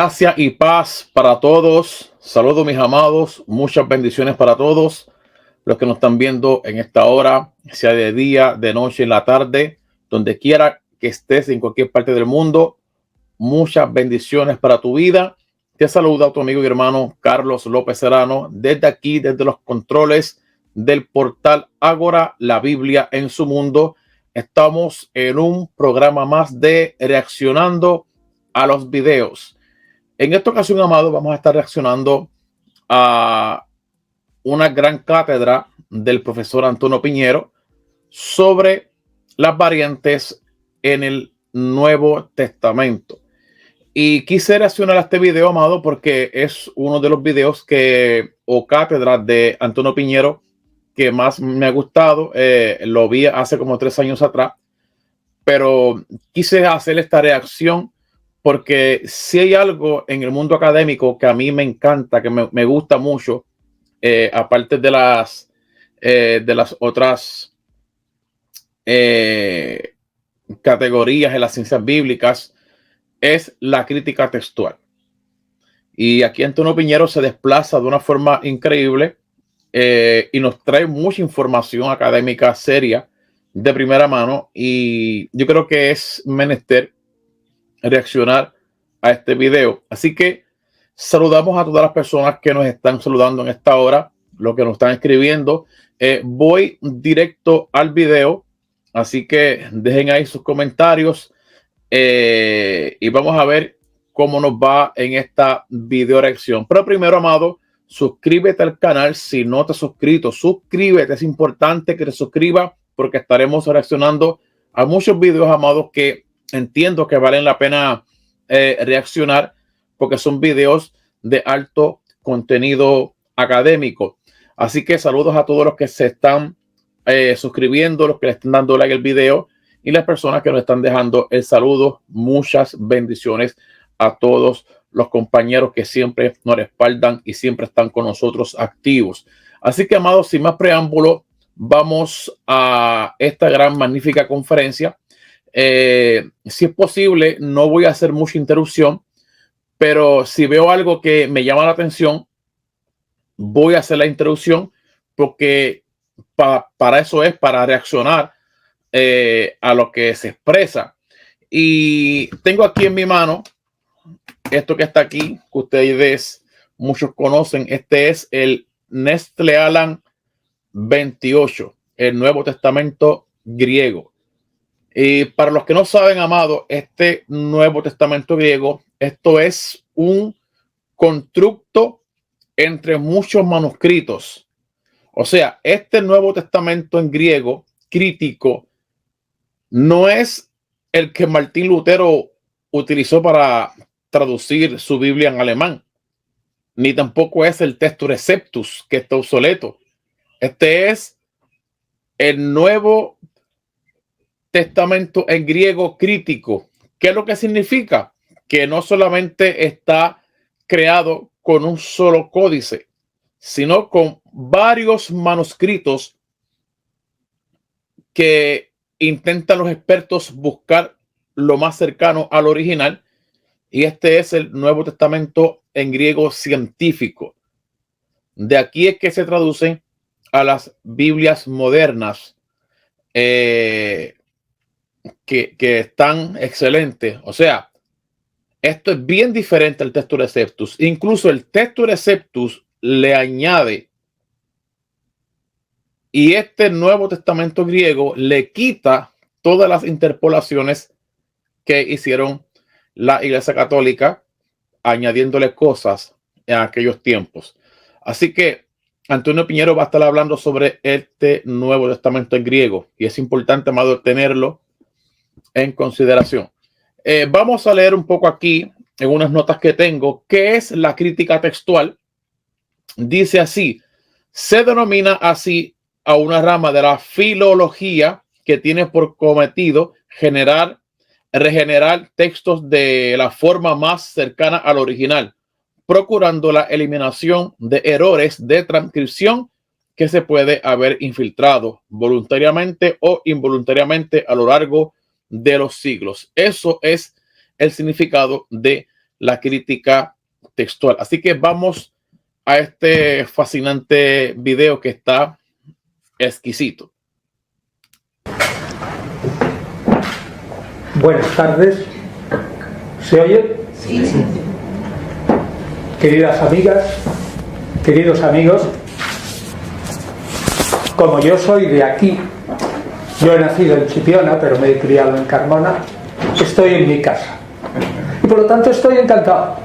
Gracia y paz para todos. Saludos, mis amados. Muchas bendiciones para todos los que nos están viendo en esta hora, sea de día, de noche, en la tarde, donde quiera que estés en cualquier parte del mundo. Muchas bendiciones para tu vida. Te saluda tu amigo y hermano Carlos López Serrano desde aquí, desde los controles del portal Ágora, la Biblia en su mundo. Estamos en un programa más de reaccionando a los videos. En esta ocasión, amado, vamos a estar reaccionando a una gran cátedra del profesor Antonio Piñero sobre las variantes en el Nuevo Testamento. Y quise reaccionar a este video, amado, porque es uno de los videos o cátedras de Antonio Piñero que más me ha gustado. Lo vi hace como 3 años atrás, pero quise hacer esta reacción porque si hay algo en el mundo académico que a mí me encanta, que me gusta mucho, aparte de las otras categorías en las ciencias bíblicas, es la crítica textual. Y aquí Antonio Piñero se desplaza de una forma increíble y nos trae mucha información académica seria de primera mano, y yo creo que es menester reaccionar a este video. Así que saludamos a todas las personas que nos están saludando en esta hora, los que nos están escribiendo. Voy directo al video, así que dejen ahí sus comentarios y vamos a ver cómo nos va en esta video reacción. Pero primero, amado, suscríbete al canal. Si no te has suscrito, suscríbete. Es importante que te suscribas porque estaremos reaccionando a muchos videos, amados, que entiendo que valen la pena reaccionar porque son videos de alto contenido académico. Así que saludos a todos los que se están suscribiendo, los que le están dando like al video y las personas que nos están dejando el saludo. Muchas bendiciones a todos los compañeros que siempre nos respaldan y siempre están con nosotros activos. Así que, amados, sin más preámbulo, vamos a esta gran, magnífica conferencia. Si es posible, no voy a hacer mucha interrupción, pero si veo algo que me llama la atención, voy a hacer la introducción, porque para eso es, para reaccionar a lo que se expresa. Y tengo aquí en mi mano esto que está aquí, que ustedes muchos conocen. Este es el Nestle Aland 28, el Nuevo Testamento griego. Y para los que no saben, amado, este Nuevo Testamento griego, esto es un constructo entre muchos manuscritos. O sea, este Nuevo Testamento en griego crítico no es el que Martín Lutero utilizó para traducir su Biblia en alemán, ni tampoco es el Textus Receptus, que está obsoleto. Este es el Nuevo Testamento en griego crítico. ¿Qué es lo que significa? Que no solamente está creado con un solo códice, sino con varios manuscritos que intentan los expertos buscar lo más cercano al original. Y este es el Nuevo Testamento en griego científico. De aquí es que se traducen a las Biblias modernas, que están excelentes. O sea, esto es bien diferente al Textus Receptus. Incluso el Textus Receptus le añade, y este Nuevo Testamento griego le quita todas las interpolaciones que hicieron la Iglesia Católica, añadiéndole cosas en aquellos tiempos. Así que Antonio Piñero va a estar hablando sobre este Nuevo Testamento en griego, y es importante, amado, tenerlo en consideración. Vamos a leer un poco aquí en unas notas que tengo. ¿Qué es la crítica textual? Dice así: se denomina así a una rama de la filología que tiene por cometido regenerar textos de la forma más cercana al original, procurando la eliminación de errores de transcripción que se puede haber infiltrado voluntariamente o involuntariamente a lo largo de los siglos. Eso es el significado de la crítica textual. Así que vamos a este fascinante video que está exquisito. Buenas tardes. ¿Se oye? Sí, sí. Queridas amigas, queridos amigos, como yo soy de aquí, yo he nacido en Chipiona, pero me he criado en Carmona, estoy en mi casa. Y por lo tanto estoy encantado.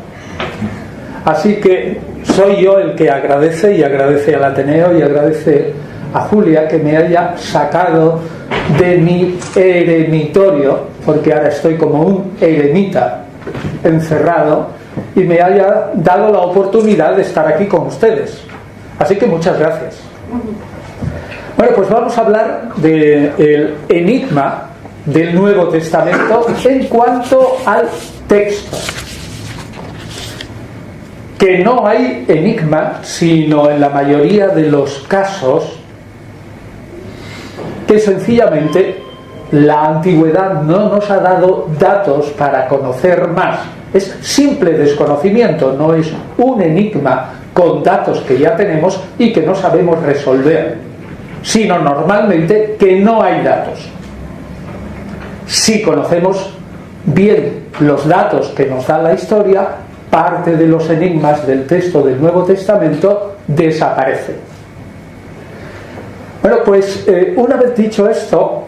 Así que soy yo el que agradece, y agradece al Ateneo y agradece a Julia que me haya sacado de mi eremitorio, porque ahora estoy como un eremita encerrado, y me haya dado la oportunidad de estar aquí con ustedes. Así que muchas gracias. Bueno, pues vamos a hablar del enigma del Nuevo Testamento en cuanto al texto. Que no hay enigma, sino en la mayoría de los casos que sencillamente la antigüedad no nos ha dado datos para conocer más. Es simple desconocimiento, no es un enigma con datos que ya tenemos y que no sabemos resolver, sino normalmente que no hay datos. Si conocemos bien los datos que nos da la historia, parte de los enigmas del texto del Nuevo Testamento desaparecen. Bueno, pues una vez dicho esto,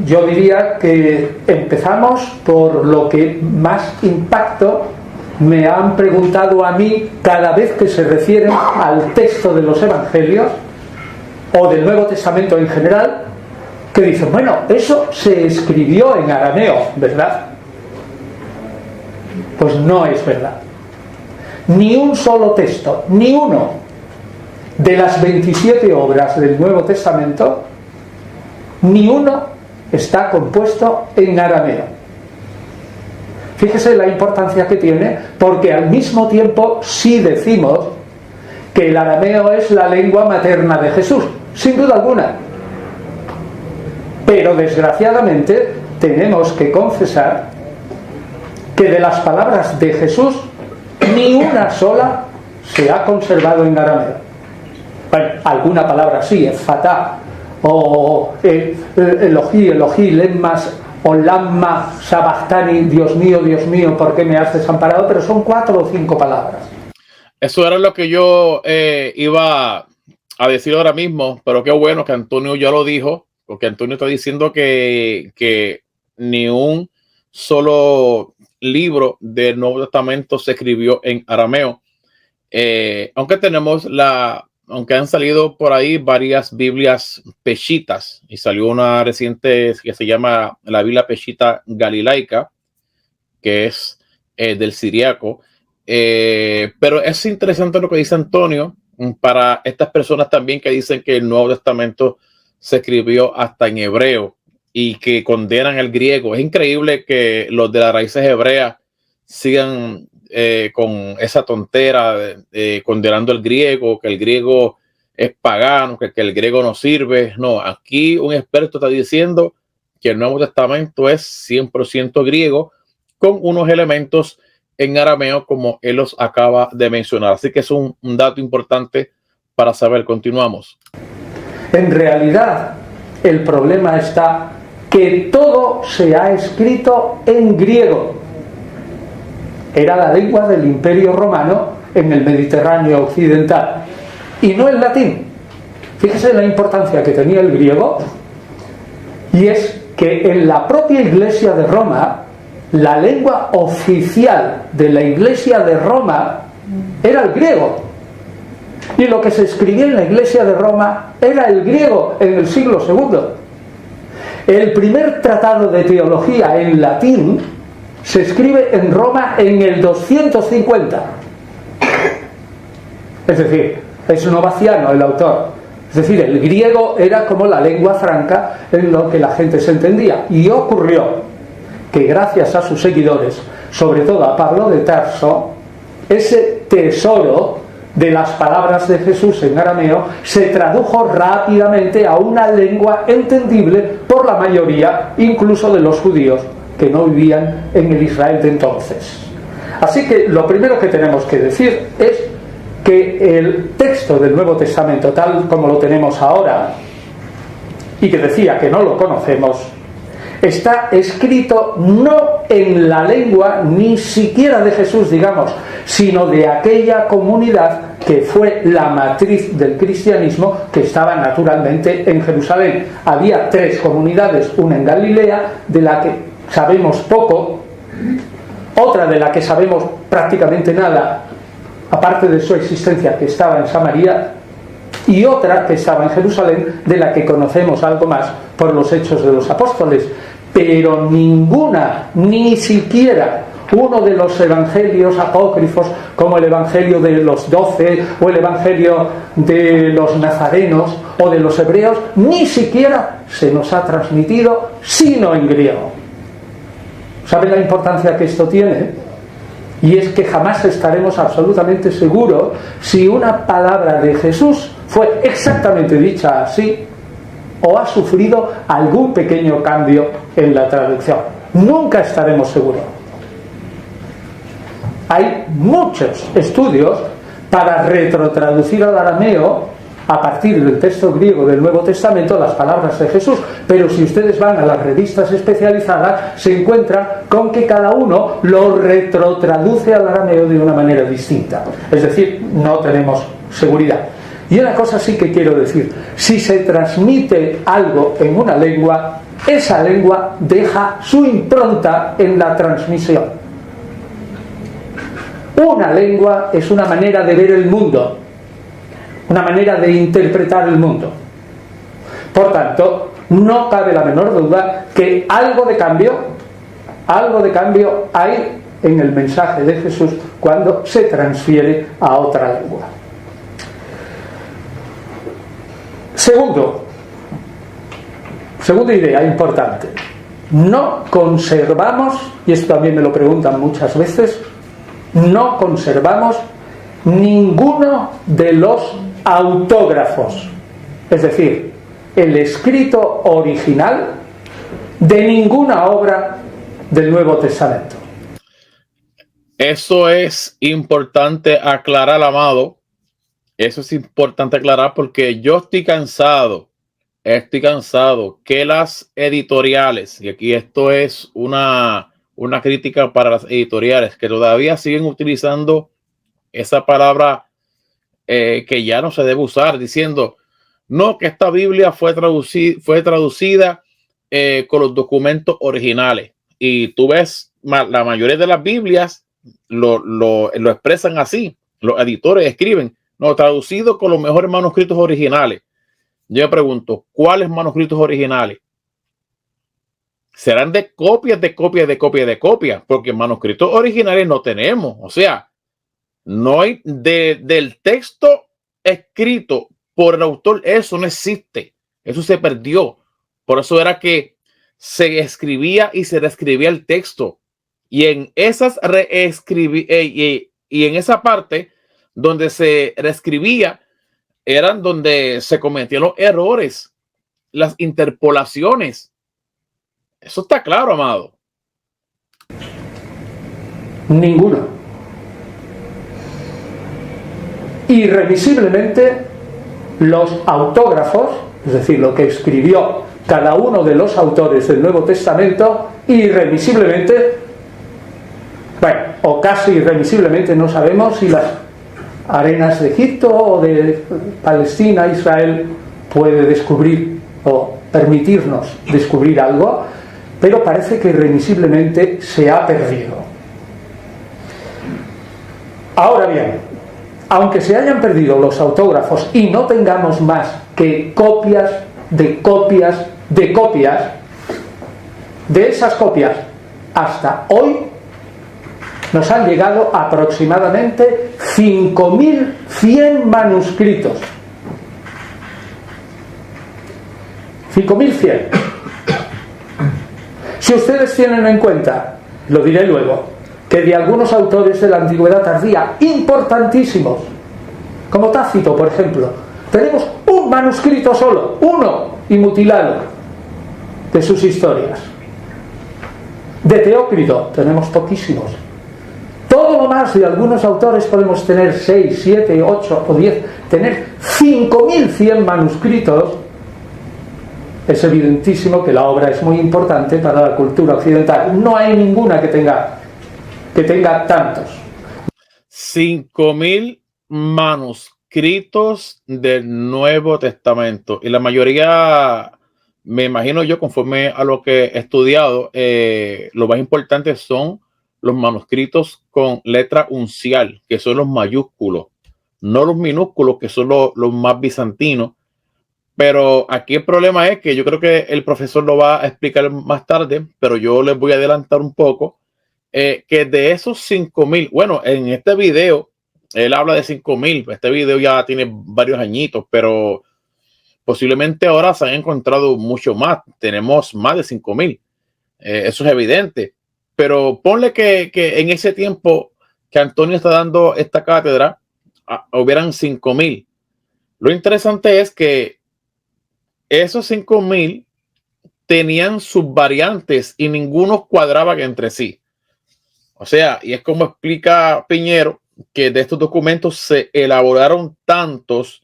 yo diría que empezamos por lo que más impacto me han preguntado a mí cada vez que se refieren al texto de los Evangelios o del Nuevo Testamento en general, que dicen, bueno, eso se escribió en arameo, ¿verdad? Pues no es verdad. Ni un solo texto, ni uno de las 27 obras del Nuevo Testamento, ni uno está compuesto en arameo. Fíjese la importancia que tiene, porque al mismo tiempo sí decimos que el arameo es la lengua materna de Jesús, sin duda alguna. Pero desgraciadamente tenemos que confesar que de las palabras de Jesús ni una sola se ha conservado en arameo. Bueno, alguna palabra sí, fatá, o Elohí, Elohí, lemmas, o lamma, sabachthani, Dios mío, ¿por qué me has desamparado? Pero son 4 o 5 palabras. Eso era lo que yo iba a decir ahora mismo, pero qué bueno que Antonio ya lo dijo, porque Antonio está diciendo que ni un solo libro del Nuevo Testamento se escribió en arameo. Aunque han salido por ahí varias Biblias peshitas, y salió una reciente que se llama la Biblia Peshita Galilaica, que es del siriaco. Pero es interesante lo que dice Antonio para estas personas también que dicen que el Nuevo Testamento se escribió hasta en hebreo y que condenan el griego. Es increíble que los de las raíces hebreas sigan con esa tontera condenando el griego, que el griego es pagano, que el griego no sirve. No, aquí un experto está diciendo que el Nuevo Testamento es 100% griego con unos elementos en arameo como él los acaba de mencionar. Así que es un dato importante para saber. Continuamos. En realidad, el problema está que todo se ha escrito en griego. Era la lengua del Imperio Romano en el Mediterráneo occidental, y no el latín. Fíjese la importancia que tenía el griego, y es que en la propia Iglesia de Roma, la lengua oficial de la Iglesia de Roma era el griego. Y lo que se escribía en la Iglesia de Roma era el griego en el siglo II. El primer tratado de teología en latín se escribe en Roma en el 250. Es decir, es novaciano el autor. Es decir, el griego era como la lengua franca en lo que la gente se entendía. Y ocurrió que gracias a sus seguidores, sobre todo a Pablo de Tarso, ese tesoro de las palabras de Jesús en arameo se tradujo rápidamente a una lengua entendible por la mayoría, incluso de los judíos que no vivían en el Israel de entonces. Así que lo primero que tenemos que decir es que el texto del Nuevo Testamento, tal como lo tenemos ahora, y que decía que no lo conocemos, está escrito no en la lengua ni siquiera de Jesús, digamos, sino de aquella comunidad que fue la matriz del cristianismo, que estaba naturalmente en Jerusalén. Había 3 comunidades, una en Galilea, de la que sabemos poco, otra de la que sabemos prácticamente nada, aparte de su existencia, que estaba en Samaria, y otra que estaba en Jerusalén, de la que conocemos algo más por los Hechos de los Apóstoles. Pero ninguna, ni siquiera uno de los evangelios apócrifos, como el evangelio de los 12 o el evangelio de los nazarenos o de los hebreos, ni siquiera se nos ha transmitido sino en griego. ¿Saben la importancia que esto tiene? Y es que jamás estaremos absolutamente seguros si una palabra de Jesús fue exactamente dicha así o ha sufrido algún pequeño cambio en la traducción. Nunca estaremos seguros. Hay muchos estudios para retrotraducir al arameo a partir del texto griego del Nuevo Testamento las palabras de Jesús, pero si ustedes van a las revistas especializadas se encuentran con que cada uno lo retrotraduce al arameo de una manera distinta, es decir, no tenemos seguridad. Y una cosa sí que quiero decir: si se transmite algo en una lengua, esa lengua deja su impronta en la transmisión. Una lengua es una manera de ver el mundo, una manera de interpretar el mundo. Por tanto, no cabe la menor duda que algo de cambio hay en el mensaje de Jesús cuando se transfiere a otra lengua. Segunda idea importante: no conservamos, y esto también me lo preguntan muchas veces, no conservamos ninguno de los autógrafos, es decir, el escrito original de ninguna obra del Nuevo Testamento. Eso es importante aclarar, amado. Eso es importante aclarar porque yo estoy cansado que las editoriales, y aquí esto es una crítica para las editoriales, que todavía siguen utilizando esa palabra que ya no se debe usar, diciendo no, que esta Biblia fue traducida con los documentos originales. Y tú ves, la mayoría de las Biblias lo expresan así. Los editores escriben, no, traducido con los mejores manuscritos originales. Yo me pregunto, ¿cuáles manuscritos originales? Serán de copias, porque manuscritos originales no tenemos. O sea, no hay del texto escrito por el autor, eso no existe. Eso se perdió. Por eso era que se escribía y se reescribía el texto. Y en esas y en esa parte donde se reescribía eran donde se cometían los errores, las interpolaciones. Eso está claro, amado. Ninguno. Irremisiblemente los autógrafos, es decir, lo que escribió cada uno de los autores del Nuevo Testamento, irremisiblemente, bueno, o casi irremisiblemente, no sabemos si las arenas de Egipto o de Palestina, Israel, puede descubrir o permitirnos descubrir algo, pero parece que irremisiblemente se ha perdido. Ahora bien, aunque se hayan perdido los autógrafos y no tengamos más que copias de copias de copias, de esas copias hasta hoy nos han llegado aproximadamente 5.100 manuscritos. 5.100. Si ustedes tienen en cuenta, lo diré luego, que de algunos autores de la antigüedad tardía, importantísimos, como Tácito, por ejemplo, tenemos un manuscrito solo, uno, y mutilado, de sus historias. De Teócrito tenemos poquísimos. Todos no más de algunos autores podemos tener 6, 7, 8 o 10, tener 5100 manuscritos, es evidentísimo que la obra es muy importante para la cultura occidental. No hay ninguna que tenga tantos. 5000 manuscritos del Nuevo Testamento, y la mayoría, me imagino yo, conforme a lo que he estudiado, lo más importante son los manuscritos con letra uncial, que son los mayúsculos, no los minúsculos, que son los más bizantinos. Pero aquí el problema es que yo creo que el profesor lo va a explicar más tarde, pero yo les voy a adelantar un poco, que de esos 5000, bueno, en este video, él habla de 5000, este video ya tiene varios añitos, pero posiblemente ahora se han encontrado mucho más, tenemos más de 5000, eso es evidente, pero ponle que en ese tiempo que Antonio está dando esta cátedra, hubieran 5000. Lo interesante es que esos 5000 tenían sus variantes y ninguno cuadraba entre sí. O sea, y es como explica Piñero, que de estos documentos se elaboraron tantos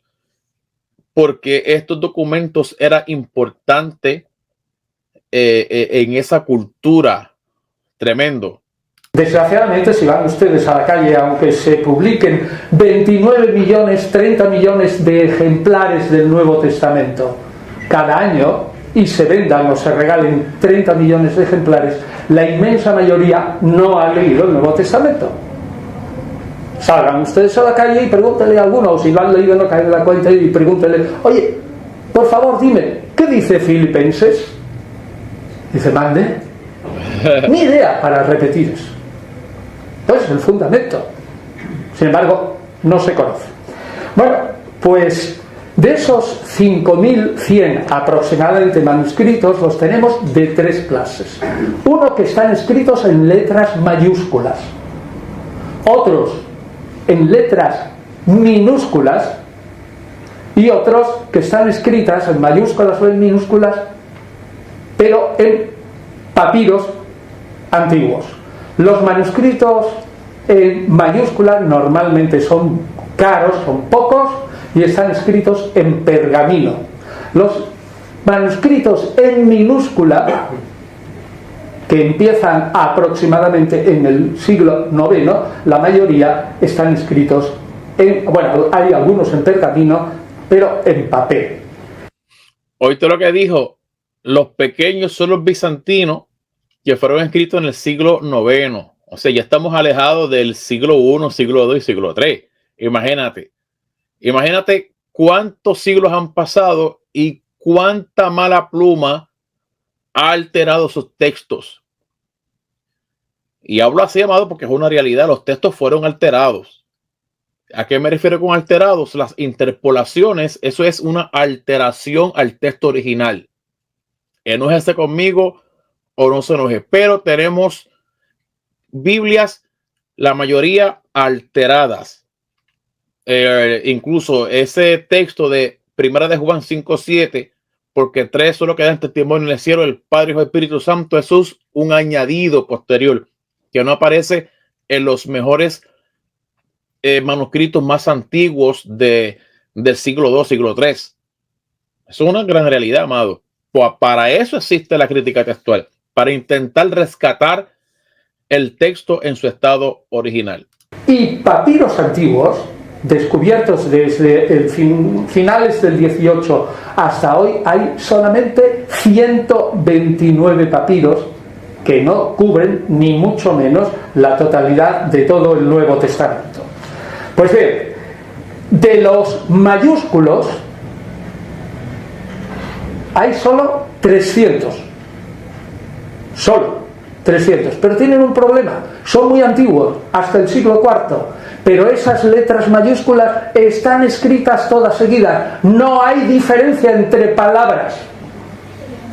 porque estos documentos eran importantes en esa cultura. Tremendo. Desgraciadamente, si van ustedes a la calle, aunque se publiquen 29 millones, 30 millones de ejemplares del Nuevo Testamento cada año y se vendan o se regalen 30 millones de ejemplares, la inmensa mayoría no ha leído el Nuevo Testamento. Salgan ustedes a la calle y pregúntenle a alguno, o si lo han leído no caen en la cuenta, y pregúntenle: oye, por favor dime, ¿qué dice Filipenses? Dice: mande. Ni idea para repetir eso. Pues el fundamento. Sin embargo, no se conoce. Bueno, pues de esos 5100 aproximadamente manuscritos, los tenemos de tres clases. Uno que están escritos en letras mayúsculas, otros en letras minúsculas y otros que están escritas en mayúsculas o en minúsculas, pero en papiros antiguos. Los manuscritos en mayúsculas normalmente son caros, son pocos y están escritos en pergamino. Los manuscritos en minúscula, que empiezan aproximadamente en el siglo IX, la mayoría están escritos en, bueno, hay algunos en pergamino, pero en papel. Oíste lo que dijo: los pequeños son los bizantinos, que fueron escritos en el siglo IX. O sea, ya estamos alejados del siglo I, siglo II y siglo III. Imagínate cuántos siglos han pasado y cuánta mala pluma ha alterado sus textos. Y hablo así, amado, porque es una realidad. Los textos fueron alterados. ¿A qué me refiero con alterados? Las interpolaciones, eso es una alteración al texto original. Enójese conmigo o no se enoje, pero tenemos Biblias, la mayoría alteradas. Incluso ese texto de Primera de Juan 5:7, porque tres solo quedan testimonio en el cielo, el Padre, Hijo y Espíritu Santo, eso es un añadido posterior que no aparece en los mejores manuscritos más antiguos del siglo II, siglo III. Eso es una gran realidad, amado. Pues para eso existe la crítica textual, para intentar rescatar el texto en su estado original. Y papiros antiguos, descubiertos desde finales del 18 hasta hoy, hay solamente 129 papiros que no cubren ni mucho menos la totalidad de todo el Nuevo Testamento. Pues bien, de los mayúsculos hay solo 300. Solo 300. Pero tienen un problema. Son muy antiguos, hasta el siglo IV. Pero esas letras mayúsculas están escritas todas seguidas. No hay diferencia entre palabras.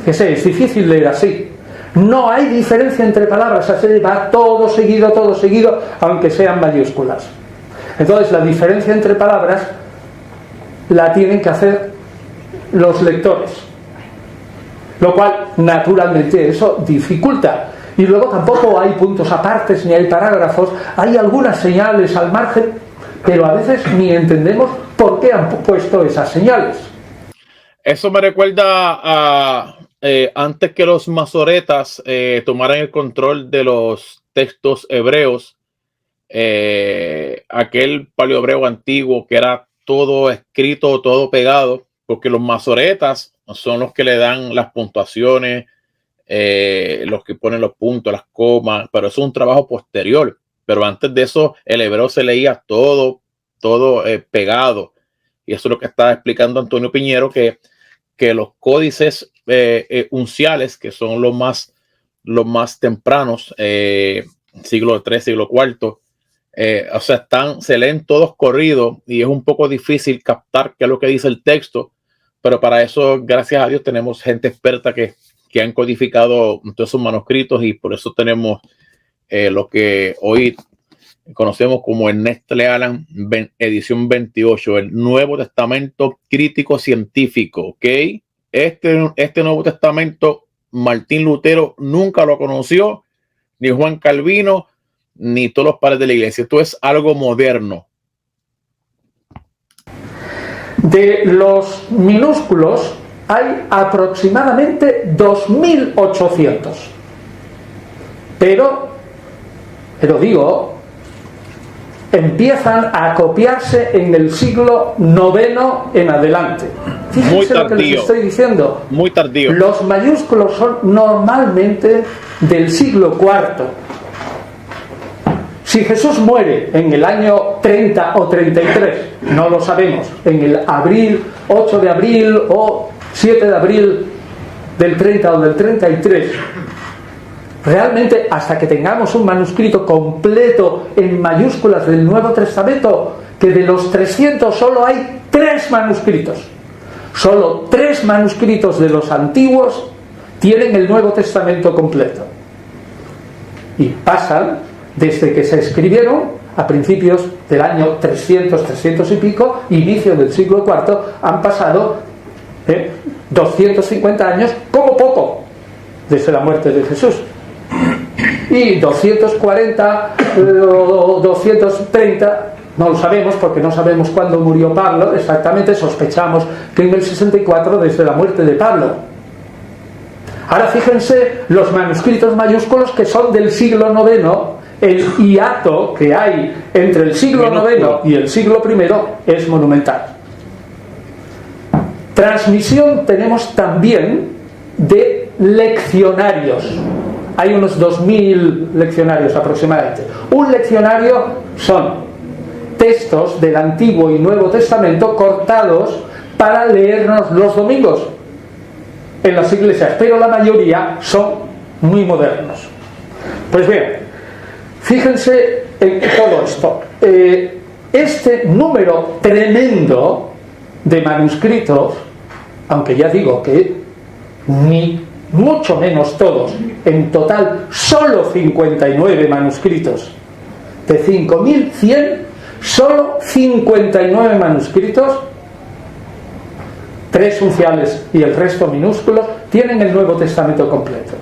Fíjese, es difícil leer así. No hay diferencia entre palabras. Así va todo seguido, aunque sean mayúsculas. Entonces, la diferencia entre palabras la tienen que hacer los lectores. Lo cual, naturalmente, eso dificulta Y luego tampoco hay puntos apartes ni hay parágrafos, hay algunas señales al margen, pero a veces ni entendemos por qué han puesto esas señales. Eso me recuerda a antes que los masoretas tomaran el control de los textos hebreos, aquel paleohebreo antiguo que era todo escrito, todo pegado, porque los masoretas son los que le dan las puntuaciones, los que ponen los puntos, las comas, pero eso es un trabajo posterior. Pero antes de eso, el hebreo se leía todo pegado. Y eso es lo que está explicando Antonio Piñero, que los códices unciales, que son los más tempranos, siglo III, siglo IV, o sea, se leen todos corridos y es un poco difícil captar qué es lo que dice el texto, pero para eso, gracias a Dios, tenemos gente experta que han codificado todos esos manuscritos y por eso tenemos lo que hoy conocemos como el Nestle Aland edición 28, el Nuevo Testamento Crítico Científico, ¿ok? Este Nuevo Testamento Martín Lutero nunca lo conoció, ni Juan Calvino, ni todos los padres de la iglesia. Esto es algo moderno. De los minúsculos hay aproximadamente 2.800. Pero digo, empiezan a copiarse en el siglo IX en adelante. Fíjense muy tardío, lo que les estoy diciendo. Muy tardío. Los mayúsculos son normalmente del siglo IV. Si Jesús muere en el año 30 o 33, no lo sabemos, en el 8 de abril o 7 de abril del 30 o del 33, realmente hasta que tengamos un manuscrito completo en mayúsculas del Nuevo Testamento, que de los 300 solo hay 3 manuscritos. Solo 3 manuscritos de los antiguos tienen el Nuevo Testamento completo. Y pasan, desde que se escribieron, a principios del año 300, 300 y pico, inicio del siglo IV, han pasado 250 años, como poco, desde la muerte de Jesús. Y 240 o 230 no lo sabemos, porque no sabemos cuándo murió Pablo exactamente. Sospechamos que en el 64, desde la muerte de Pablo. Ahora fíjense los manuscritos mayúsculos que son del siglo IX. El hiato que hay entre el siglo IX y el siglo I es monumental. Transmisión tenemos también de leccionarios. Hay unos 2.000 leccionarios aproximadamente. Un leccionario son textos del Antiguo y Nuevo Testamento cortados para leernos los domingos en las iglesias, pero la mayoría son muy modernos. Pues bien, fíjense en todo esto. Este número tremendo de manuscritos, aunque ya digo que ni mucho menos todos, en total solo 59 manuscritos, de 5.100, solo 59 manuscritos, 3 unciales y el resto minúsculos, tienen el Nuevo Testamento completo.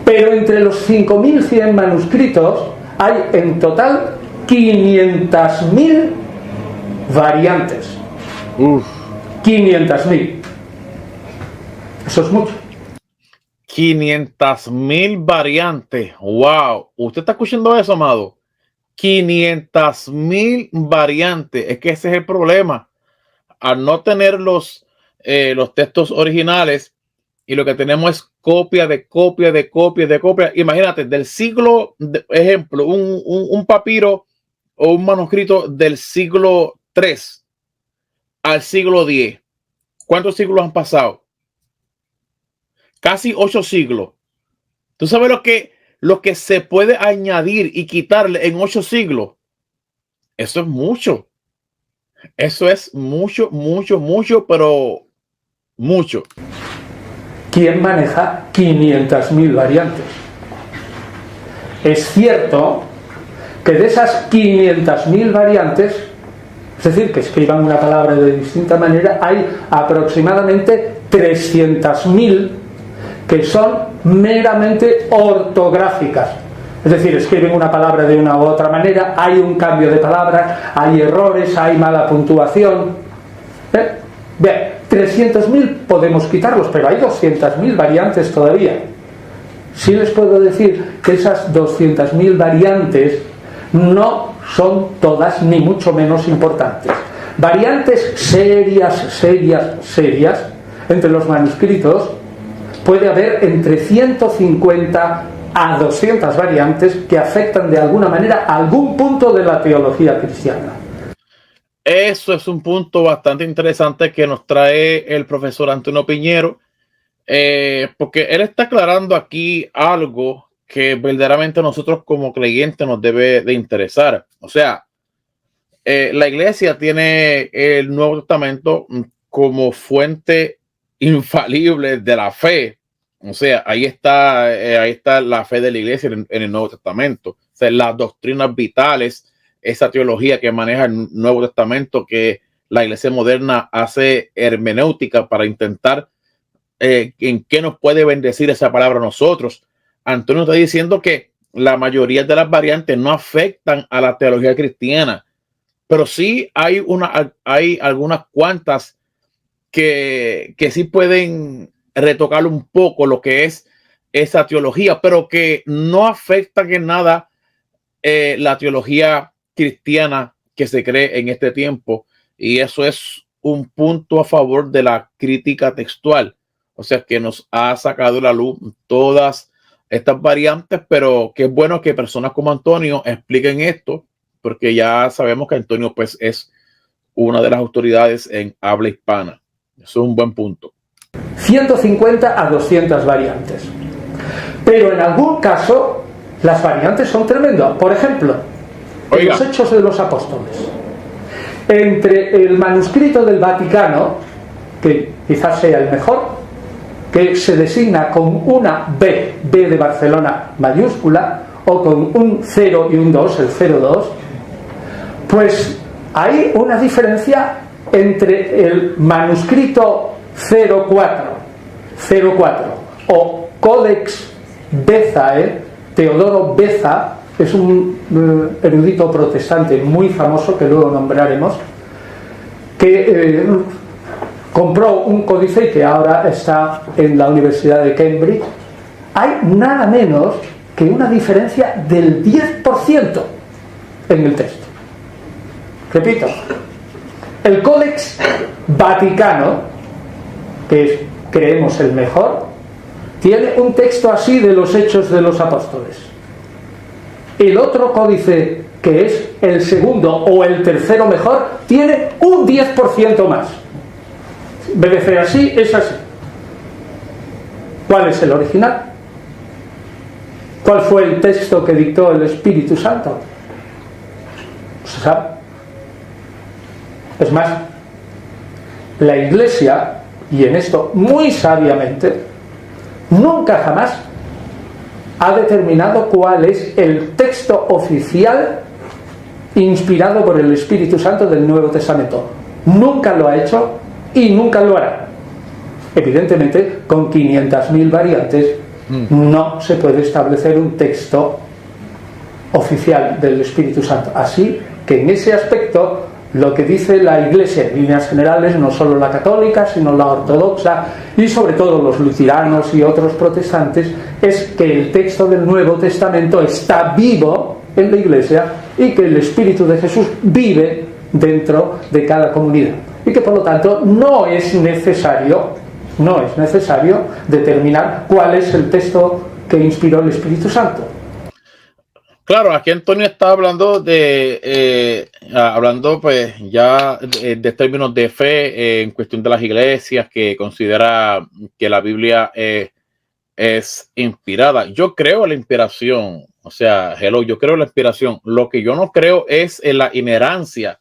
Pero entre los 5.100 manuscritos hay en total 500.000 variantes. 500.000. Eso es mucho. 500.000 variantes. Wow. ¿Usted está escuchando eso, amado? 500.000 variantes. Es que ese es el problema. Al no tener los textos originales, y lo que tenemos es copia de copia de copia de copia. Imagínate, del siglo, ejemplo, un papiro o un manuscrito del siglo III al siglo X. ¿Cuántos siglos han pasado? Casi 8 siglos. ¿Tú sabes lo que se puede añadir y quitarle en 8 siglos? Eso es mucho. Eso es mucho, mucho, mucho, pero mucho. ¿Quién maneja 500.000 variantes? Es cierto que de esas 500.000 variantes, es decir, que escriban una palabra de distinta manera, hay aproximadamente 300.000 que son meramente ortográficas. Es decir, escriben una palabra de una u otra manera, hay un cambio de palabra, hay errores, hay mala puntuación. Bien, 300.000 podemos quitarlos, pero hay 200.000 variantes todavía. Sí les puedo decir que esas 200.000 variantes no son todas ni mucho menos importantes. Variantes serias, entre los manuscritos puede haber entre 150 a 200 variantes que afectan de alguna manera a algún punto de la teología cristiana. Eso es un punto bastante interesante que nos trae el profesor Antonio Piñero, porque él está aclarando aquí algo que verdaderamente a nosotros como creyentes nos debe de interesar. O sea, la iglesia tiene el Nuevo Testamento como fuente infalible de la fe. O sea, ahí está la fe de la iglesia en el Nuevo Testamento. O sea, las doctrinas vitales, esa teología que maneja el Nuevo Testamento, que la iglesia moderna hace hermenéutica para intentar en qué nos puede bendecir esa palabra a nosotros. Antonio está diciendo que la mayoría de las variantes no afectan a la teología cristiana, pero sí hay algunas cuantas que sí pueden retocar un poco lo que es esa teología, pero que no afectan en nada la teología cristiana que se cree en este tiempo, y eso es un punto a favor de la crítica textual. O sea, que nos ha sacado a la luz todas estas variantes, pero qué bueno que personas como Antonio expliquen esto, porque ya sabemos que Antonio pues es una de las autoridades en habla hispana. Eso es un buen punto. 150 a 200 variantes. Pero en algún caso las variantes son tremendas. Por ejemplo, en los Hechos de los Apóstoles, entre el manuscrito del Vaticano, que quizás sea el mejor, que se designa con una B de Barcelona mayúscula, o con un 0 y un 2, el 02, pues hay una diferencia entre el manuscrito 04 o Codex Bezae. Teodoro Beza es un erudito protestante muy famoso que luego nombraremos, que compró un códice y que ahora está en la Universidad de Cambridge. Hay nada menos que una diferencia del 10% en el texto. Repito, el Códex Vaticano, que es, creemos, el mejor, tiene un texto así de los Hechos de los Apóstoles. El otro códice, que es el segundo o el tercero mejor, tiene un 10% más. BBC así es así. ¿Cuál es el original? ¿Cuál fue el texto que dictó el Espíritu Santo? ¿Se sabe? Es más, la Iglesia, y en esto muy sabiamente, nunca jamás ha determinado cuál es el texto oficial inspirado por el Espíritu Santo del Nuevo Testamento. Nunca lo ha hecho y nunca lo hará. Evidentemente, con 500.000 variantes no se puede establecer un texto oficial del Espíritu Santo. Así que en ese aspecto, lo que dice la Iglesia en líneas generales, no solo la católica, sino la ortodoxa y sobre todo los luteranos y otros protestantes, es que el texto del Nuevo Testamento está vivo en la Iglesia y que el Espíritu de Jesús vive dentro de cada comunidad, y que por lo tanto no es necesario determinar cuál es el texto que inspiró el Espíritu Santo. Claro, aquí Antonio está hablando pues ya de términos de fe en cuestión de las iglesias, que considera que la Biblia es inspirada. Yo creo en la inspiración, o sea, yo creo en la inspiración. Lo que yo no creo es en la inerrancia.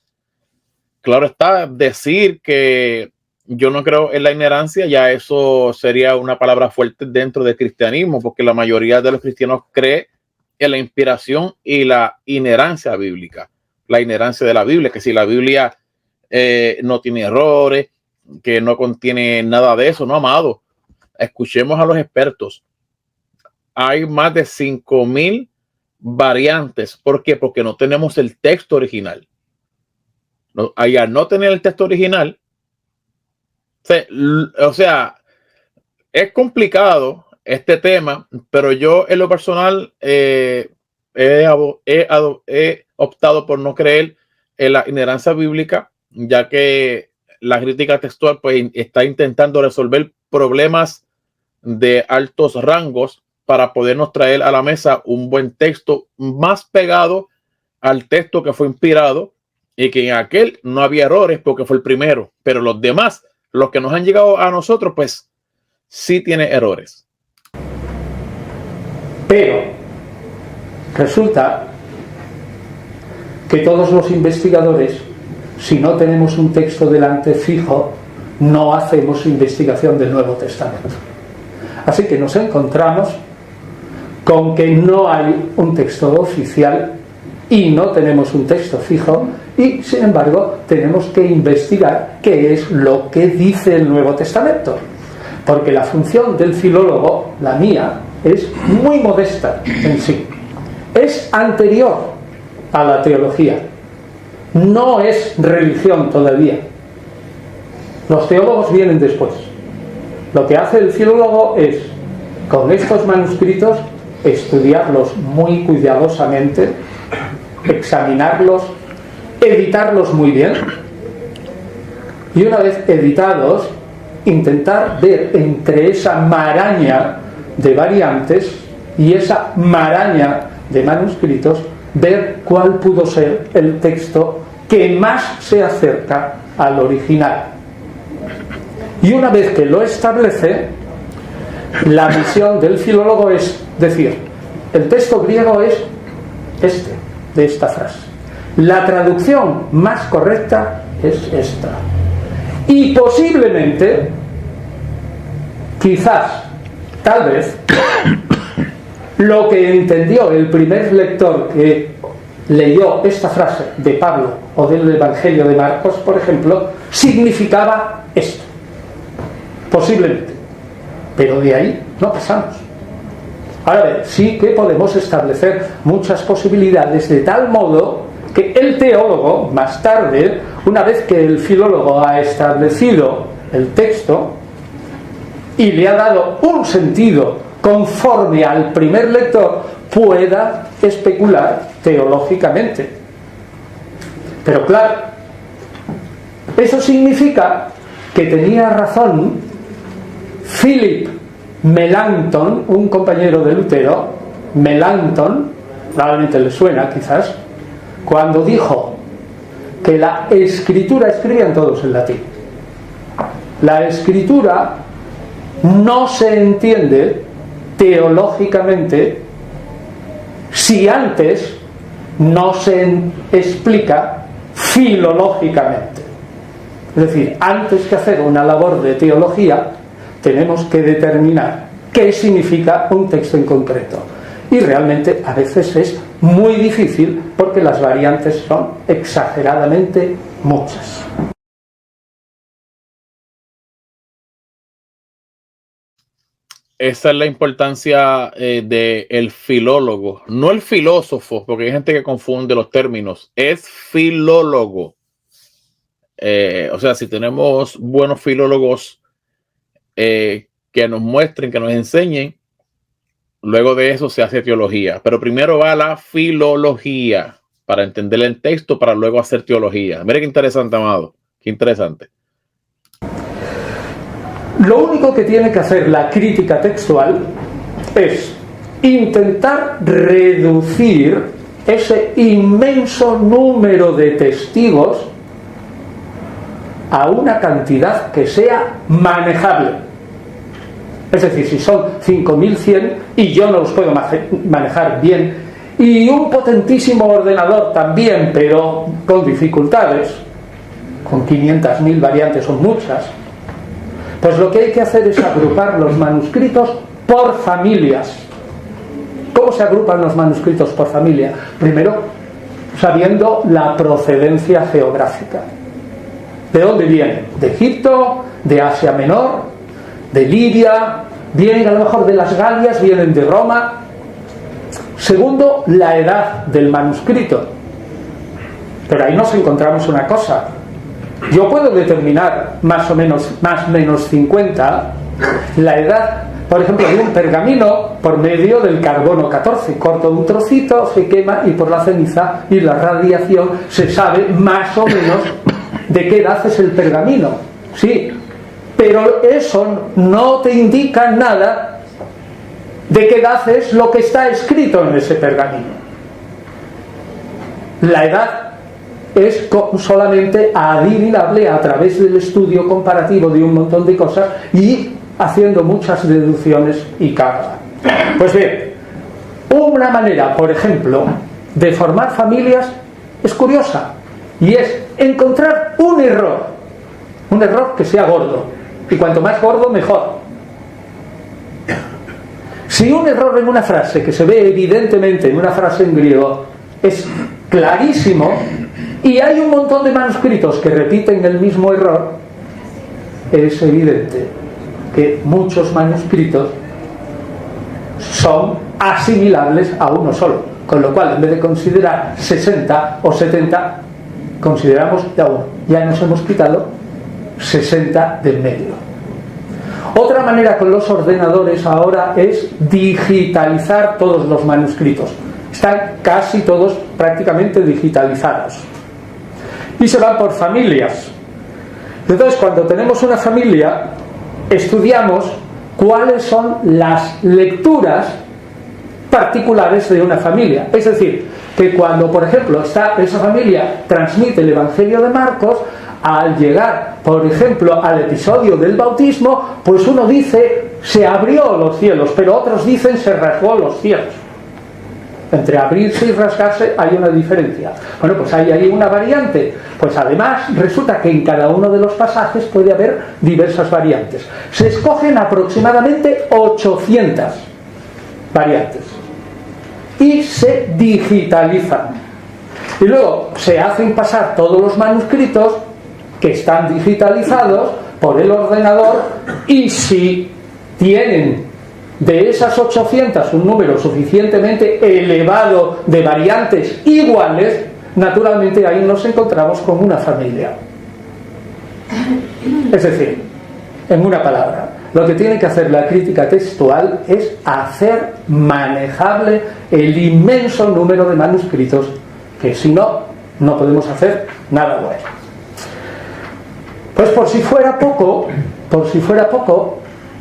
Claro está, decir que yo no creo en la inerrancia, ya eso sería una palabra fuerte dentro del cristianismo, porque la mayoría de los cristianos cree en la inspiración y la inerrancia bíblica, la inerrancia de la Biblia, que si la Biblia no tiene errores, que no contiene nada de eso, no, amado. escuchemos a los expertos. Hay más de 5,000 variantes. ¿Por qué? Porque no tenemos el texto original. Al no tener el texto original, o sea, es complicado este tema, pero yo en lo personal he optado por no creer en la inerrancia bíblica, ya que la crítica textual pues está intentando resolver problemas de altos rangos para podernos traer a la mesa un buen texto más pegado al texto que fue inspirado, y que en aquel no había errores porque fue el primero, pero los demás, los que nos han llegado a nosotros, pues sí tiene errores. Pero resulta que todos los investigadores, si no tenemos un texto delante fijo, no hacemos investigación del Nuevo Testamento. Así que nos encontramos con que no hay un texto oficial y no tenemos un texto fijo, y sin embargo tenemos que investigar qué es lo que dice el Nuevo Testamento, porque la función del filólogo, la mía, es muy modesta en sí, es anterior a la teología, no es religión todavía. Los teólogos vienen después. Lo que hace el filólogo es, con estos manuscritos, estudiarlos muy cuidadosamente, examinarlos, editarlos muy bien, y una vez editados, intentar ver entre esa maraña de variantes y esa maraña de manuscritos, ver cuál pudo ser el texto que más se acerca al original. Y una vez que lo establece, la misión del filólogo es decir, el texto griego es este, de esta frase. La traducción más correcta es esta. Y posiblemente, quizás, tal vez, lo que entendió el primer lector que leyó esta frase de Pablo o del Evangelio de Marcos, por ejemplo, significaba esto. Posiblemente. Pero de ahí no pasamos. Ahora bien, sí que podemos establecer muchas posibilidades de tal modo que el teólogo, más tarde, una vez que el filólogo ha establecido el texto y le ha dado un sentido conforme al primer lector, pueda especular teológicamente. Pero claro, eso significa que tenía razón Philip Melanchthon, un compañero de Lutero. Melanchthon, probablemente le suena quizás, cuando dijo que la escritura, escribían todos en latín, la escritura no se entiende teológicamente si antes no se explica filológicamente. Es decir, antes que hacer una labor de teología, tenemos que determinar qué significa un texto en concreto. Y realmente a veces es muy difícil porque las variantes son exageradamente muchas. Esa es la importancia del filólogo, no el filósofo, porque hay gente que confunde los términos. Es filólogo. O sea, si tenemos buenos filólogos que nos muestren, que nos enseñen, luego de eso se hace teología. Pero primero va la filología para entender el texto, para luego hacer teología. Mire qué interesante, amado. Qué interesante. Lo único que tiene que hacer la crítica textual es intentar reducir ese inmenso número de testigos a una cantidad que sea manejable. Es decir, si son 5.100 y yo no los puedo manejar bien, y un potentísimo ordenador también, pero con dificultades, con 500.000 variantes son muchas, pues lo que hay que hacer es agrupar los manuscritos por familias. ¿Cómo se agrupan los manuscritos por familia? Primero, sabiendo la procedencia geográfica. ¿De dónde vienen? ¿De Egipto? ¿De Asia Menor? de Lidia, vienen a lo mejor de las Galias, vienen de Roma. Segundo, la edad del manuscrito. Pero ahí nos encontramos una cosa. Yo puedo determinar más o menos 50 la edad, por ejemplo, de un pergamino por medio del carbono 14. Corto un trocito, se quema y por la ceniza y la radiación se sabe más o menos de qué edad es el pergamino. Sí, pero eso no te indica nada de qué edad es lo que está escrito en ese pergamino. La edad es solamente adivinable a través del estudio comparativo de un montón de cosas y haciendo muchas deducciones y carga. Pues bien, una manera, por ejemplo, de formar familias es curiosa, y es encontrar un error que sea gordo, y cuanto más gordo mejor. Si un error en una frase, que se ve evidentemente en una frase en griego, es clarísimo, y hay un montón de manuscritos que repiten el mismo error, es evidente que muchos manuscritos son asimilables a uno solo, con lo cual en vez de considerar 60 o 70 consideramos ya uno. Ya nos hemos quitado 60 del medio. Otra manera con los ordenadores ahora es digitalizar todos los manuscritos. Están casi todos prácticamente digitalizados y se van por familias. Entonces, cuando tenemos una familia, estudiamos cuáles son las lecturas particulares de una familia. Es decir, que cuando, por ejemplo, esa familia transmite el Evangelio de Marcos, al llegar, por ejemplo, al episodio del bautismo, pues uno dice se abrió los cielos, pero otros dicen se rasgó los cielos. Entre abrirse y rasgarse hay una diferencia. Bueno, pues hay ahí una variante. Pues además resulta que en cada uno de los pasajes puede haber diversas variantes. Se escogen aproximadamente 800 variantes y se digitalizan. Y luego se hacen pasar todos los manuscritos que están digitalizados por el ordenador, y si tienen de esas 800 un número suficientemente elevado de variantes iguales, naturalmente ahí nos encontramos con una familia. Es decir, en una palabra, lo que tiene que hacer la crítica textual es hacer manejable el inmenso número de manuscritos, que si no, no podemos hacer nada bueno. Pues por si fuera poco,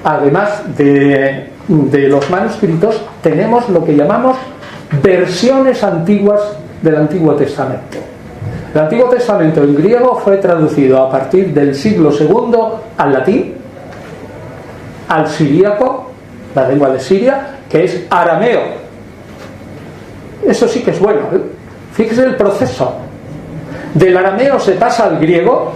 además de los manuscritos, tenemos lo que llamamos versiones antiguas del Antiguo Testamento. El Antiguo Testamento en griego fue traducido a partir del siglo II al latín, al siríaco, la lengua de Siria, que es arameo. Eso sí que es bueno, ¿eh? Fíjese el proceso. Del arameo se pasa al griego,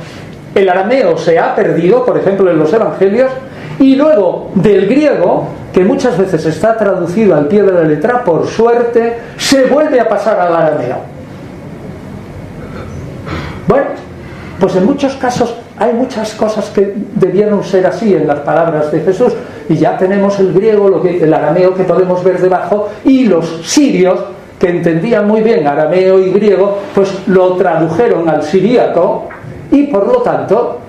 el arameo se ha perdido, por ejemplo, en los evangelios, y luego del griego, que muchas veces está traducido al pie de la letra, por suerte, se vuelve a pasar al arameo. Bueno, pues en muchos casos hay muchas cosas que debieron ser así en las palabras de Jesús, y ya tenemos el griego, el arameo que podemos ver debajo, y los sirios, que entendían muy bien arameo y griego, pues lo tradujeron al siríaco, y por lo tanto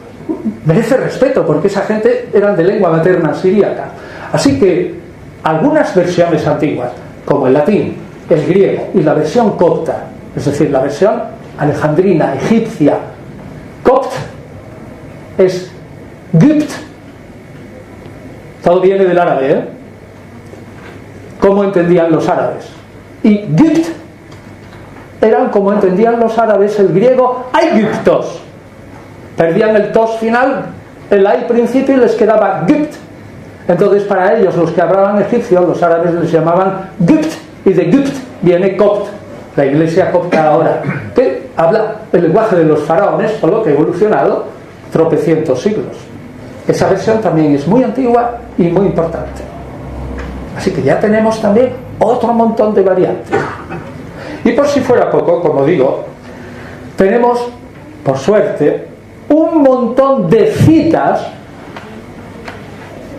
merece respeto, porque esa gente eran de lengua materna siríaca. Así que algunas versiones antiguas, como el latín, el griego y la versión copta, es decir, la versión alejandrina, egipcia, copt es Gipt, todo viene del árabe, ¿eh? ¿Cómo entendían los árabes? Y Gipt eran como entendían los árabes el griego Aegyptos. Perdían el tos final, el ay principio, y les quedaba Gipt. Entonces para ellos, los que hablaban egipcio, los árabes les llamaban Gipt, y de Gipt viene copt, la iglesia copta ahora, que habla el lenguaje de los faraones, solo que ha evolucionado tropecientos siglos. Esa versión también es muy antigua y muy importante. Así que ya tenemos también otro montón de variantes. Y por si fuera poco, como digo, tenemos, por suerte, un montón de citas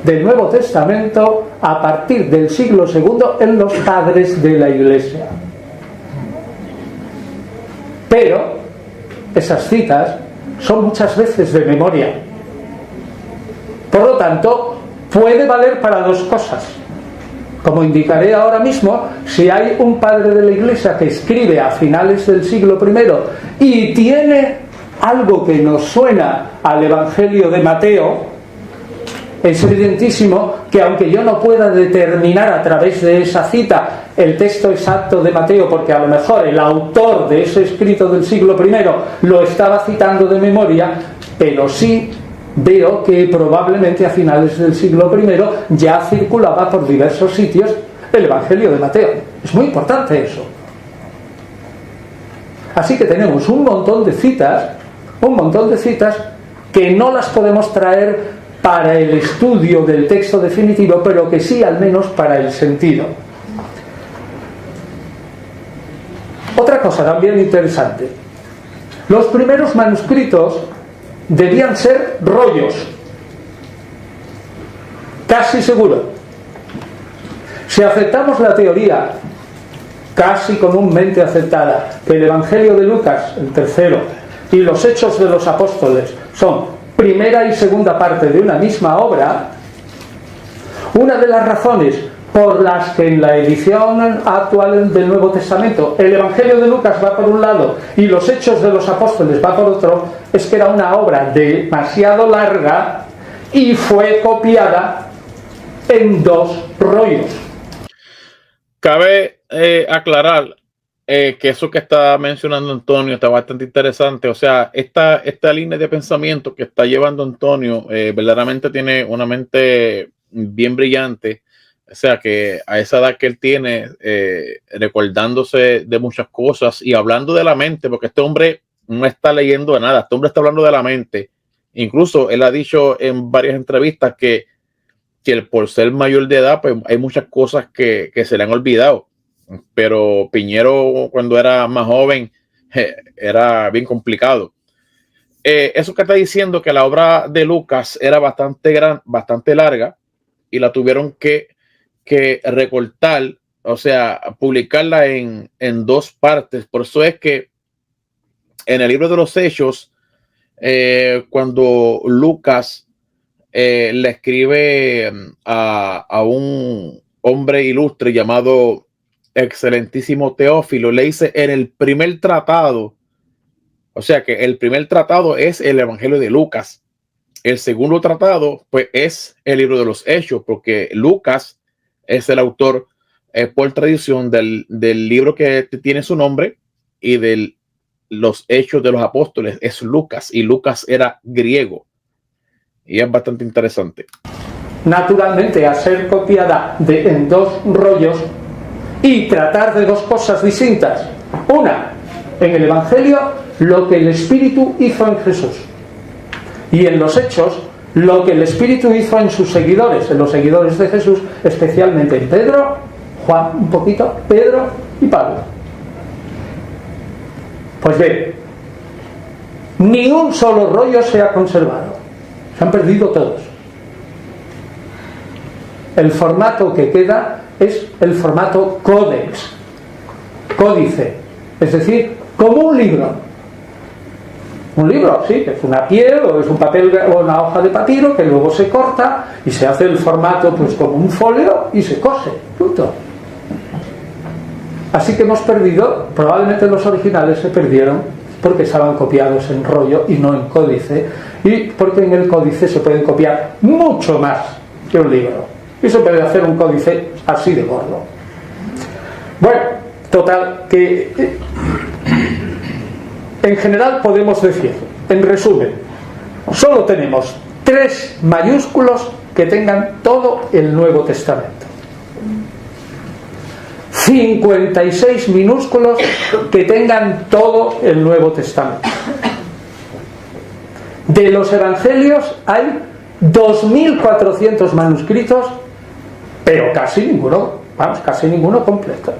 del Nuevo Testamento a partir del siglo II en los padres de la Iglesia. Pero esas citas son muchas veces de memoria. Por lo tanto, puede valer para dos cosas. Como indicaré ahora mismo, si hay un padre de la Iglesia que escribe a finales del siglo I y tiene algo que nos suena al Evangelio de Mateo, es evidentísimo que aunque yo no pueda determinar a través de esa cita el texto exacto de Mateo, porque a lo mejor el autor de ese escrito del siglo I lo estaba citando de memoria, pero sí veo que probablemente a finales del siglo I ya circulaba por diversos sitios el Evangelio de Mateo. Es muy importante eso. Así que tenemos un montón de citas que no las podemos traer para el estudio del texto definitivo, pero que sí al menos para el sentido. Otra cosa también interesante. Los primeros manuscritos debían ser rollos, casi seguro. Si aceptamos la teoría casi comúnmente aceptada que el Evangelio de Lucas, el tercero, y los Hechos de los Apóstoles son primera y segunda parte de una misma obra, una de las razones por las que en la edición actual del Nuevo Testamento el Evangelio de Lucas va por un lado y los Hechos de los Apóstoles va por otro, es que era una obra demasiado larga y fue copiada en dos rollos. Cabe aclarar que eso que está mencionando Antonio está bastante interesante. O sea, esta línea de pensamiento que está llevando Antonio verdaderamente tiene una mente bien brillante. O sea, que a esa edad que él tiene, recordándose de muchas cosas y hablando de la mente, porque este hombre no está leyendo de nada, este hombre está hablando de la mente. Incluso él ha dicho en varias entrevistas que por ser mayor de edad, pues hay muchas cosas que se le han olvidado. Pero Piñero, cuando era más joven, era bien complicado. Eso que está diciendo, que la obra de Lucas era bastante larga y la tuvieron que recortar, o sea, publicarla en dos partes. Por eso es que en el libro de los Hechos, cuando Lucas le escribe a un hombre ilustre llamado Excelentísimo Teófilo, le dice en el primer tratado, o sea que el primer tratado es el Evangelio de Lucas, el segundo tratado pues es el libro de los Hechos, porque Lucas es el autor por tradición del libro que tiene su nombre, y de los Hechos de los Apóstoles es Lucas, y Lucas era griego, y es bastante interesante. Naturalmente, a ser copiada en dos rollos y tratar de dos cosas distintas. Una, en el Evangelio, lo que el Espíritu hizo en Jesús, y en los Hechos, lo que el Espíritu hizo en sus seguidores, en los seguidores de Jesús, especialmente en Pedro, Juan un poquito, Pedro y Pablo. Pues bien, ni un solo rollo se ha conservado, se han perdido todos. El formato que queda es el formato códex, códice, es decir, como un libro. Un libro, sí, que es una piel o es un papel o una hoja de papiro que luego se corta y se hace el formato pues como un folio y se cose, punto. Así que hemos perdido, probablemente los originales se perdieron porque estaban copiados en rollo y no en códice, y porque en el códice se pueden copiar mucho más que un libro. Y se puede hacer un códice así de gordo. Bueno, total, que en general podemos decir, en resumen, solo tenemos 3 mayúsculos que tengan todo el Nuevo Testamento, 56 minúsculos que tengan todo el Nuevo Testamento. De los Evangelios hay 2.400 manuscritos, pero casi ninguno completo.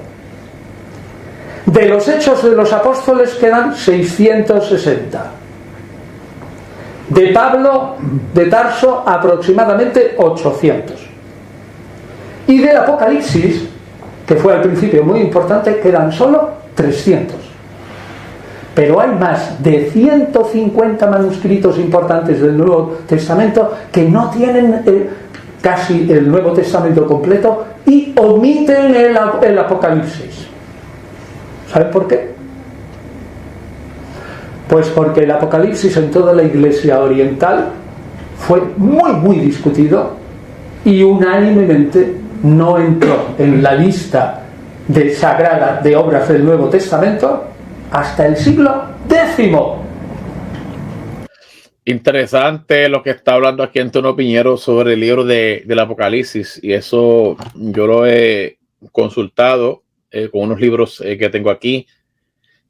De los Hechos de los Apóstoles quedan 660. De Pablo de Tarso aproximadamente 800. Y del Apocalipsis, que fue al principio muy importante, quedan solo 300. Pero hay más de 150 manuscritos importantes del Nuevo Testamento que no tienen casi el Nuevo Testamento completo y omiten el Apocalipsis. ¿Saben por qué? Pues porque el Apocalipsis en toda la Iglesia oriental fue muy discutido y unánimemente no entró en la lista sagrada de obras del Nuevo Testamento hasta el siglo X. Interesante lo que está hablando aquí Antonio Piñero sobre el libro del Apocalipsis, y eso yo lo he consultado con unos libros que tengo aquí,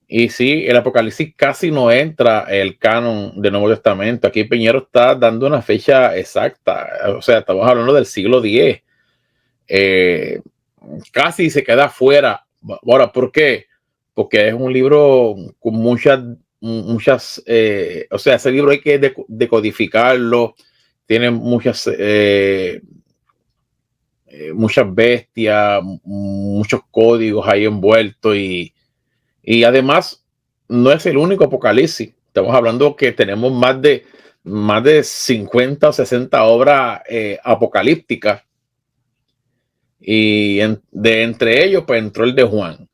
y sí, el Apocalipsis casi no entra en el canon del Nuevo Testamento. Aquí Piñero está dando una fecha exacta, o sea, estamos hablando del siglo X. Casi se queda fuera. Ahora, ¿por qué? Porque es un libro con muchas, o sea, ese libro hay que decodificarlo, tiene muchas bestias, muchos códigos ahí envueltos, y además no es el único Apocalipsis. Estamos hablando que tenemos más de 50 o 60 obras apocalípticas, y entre ellos pues entró el de Juan.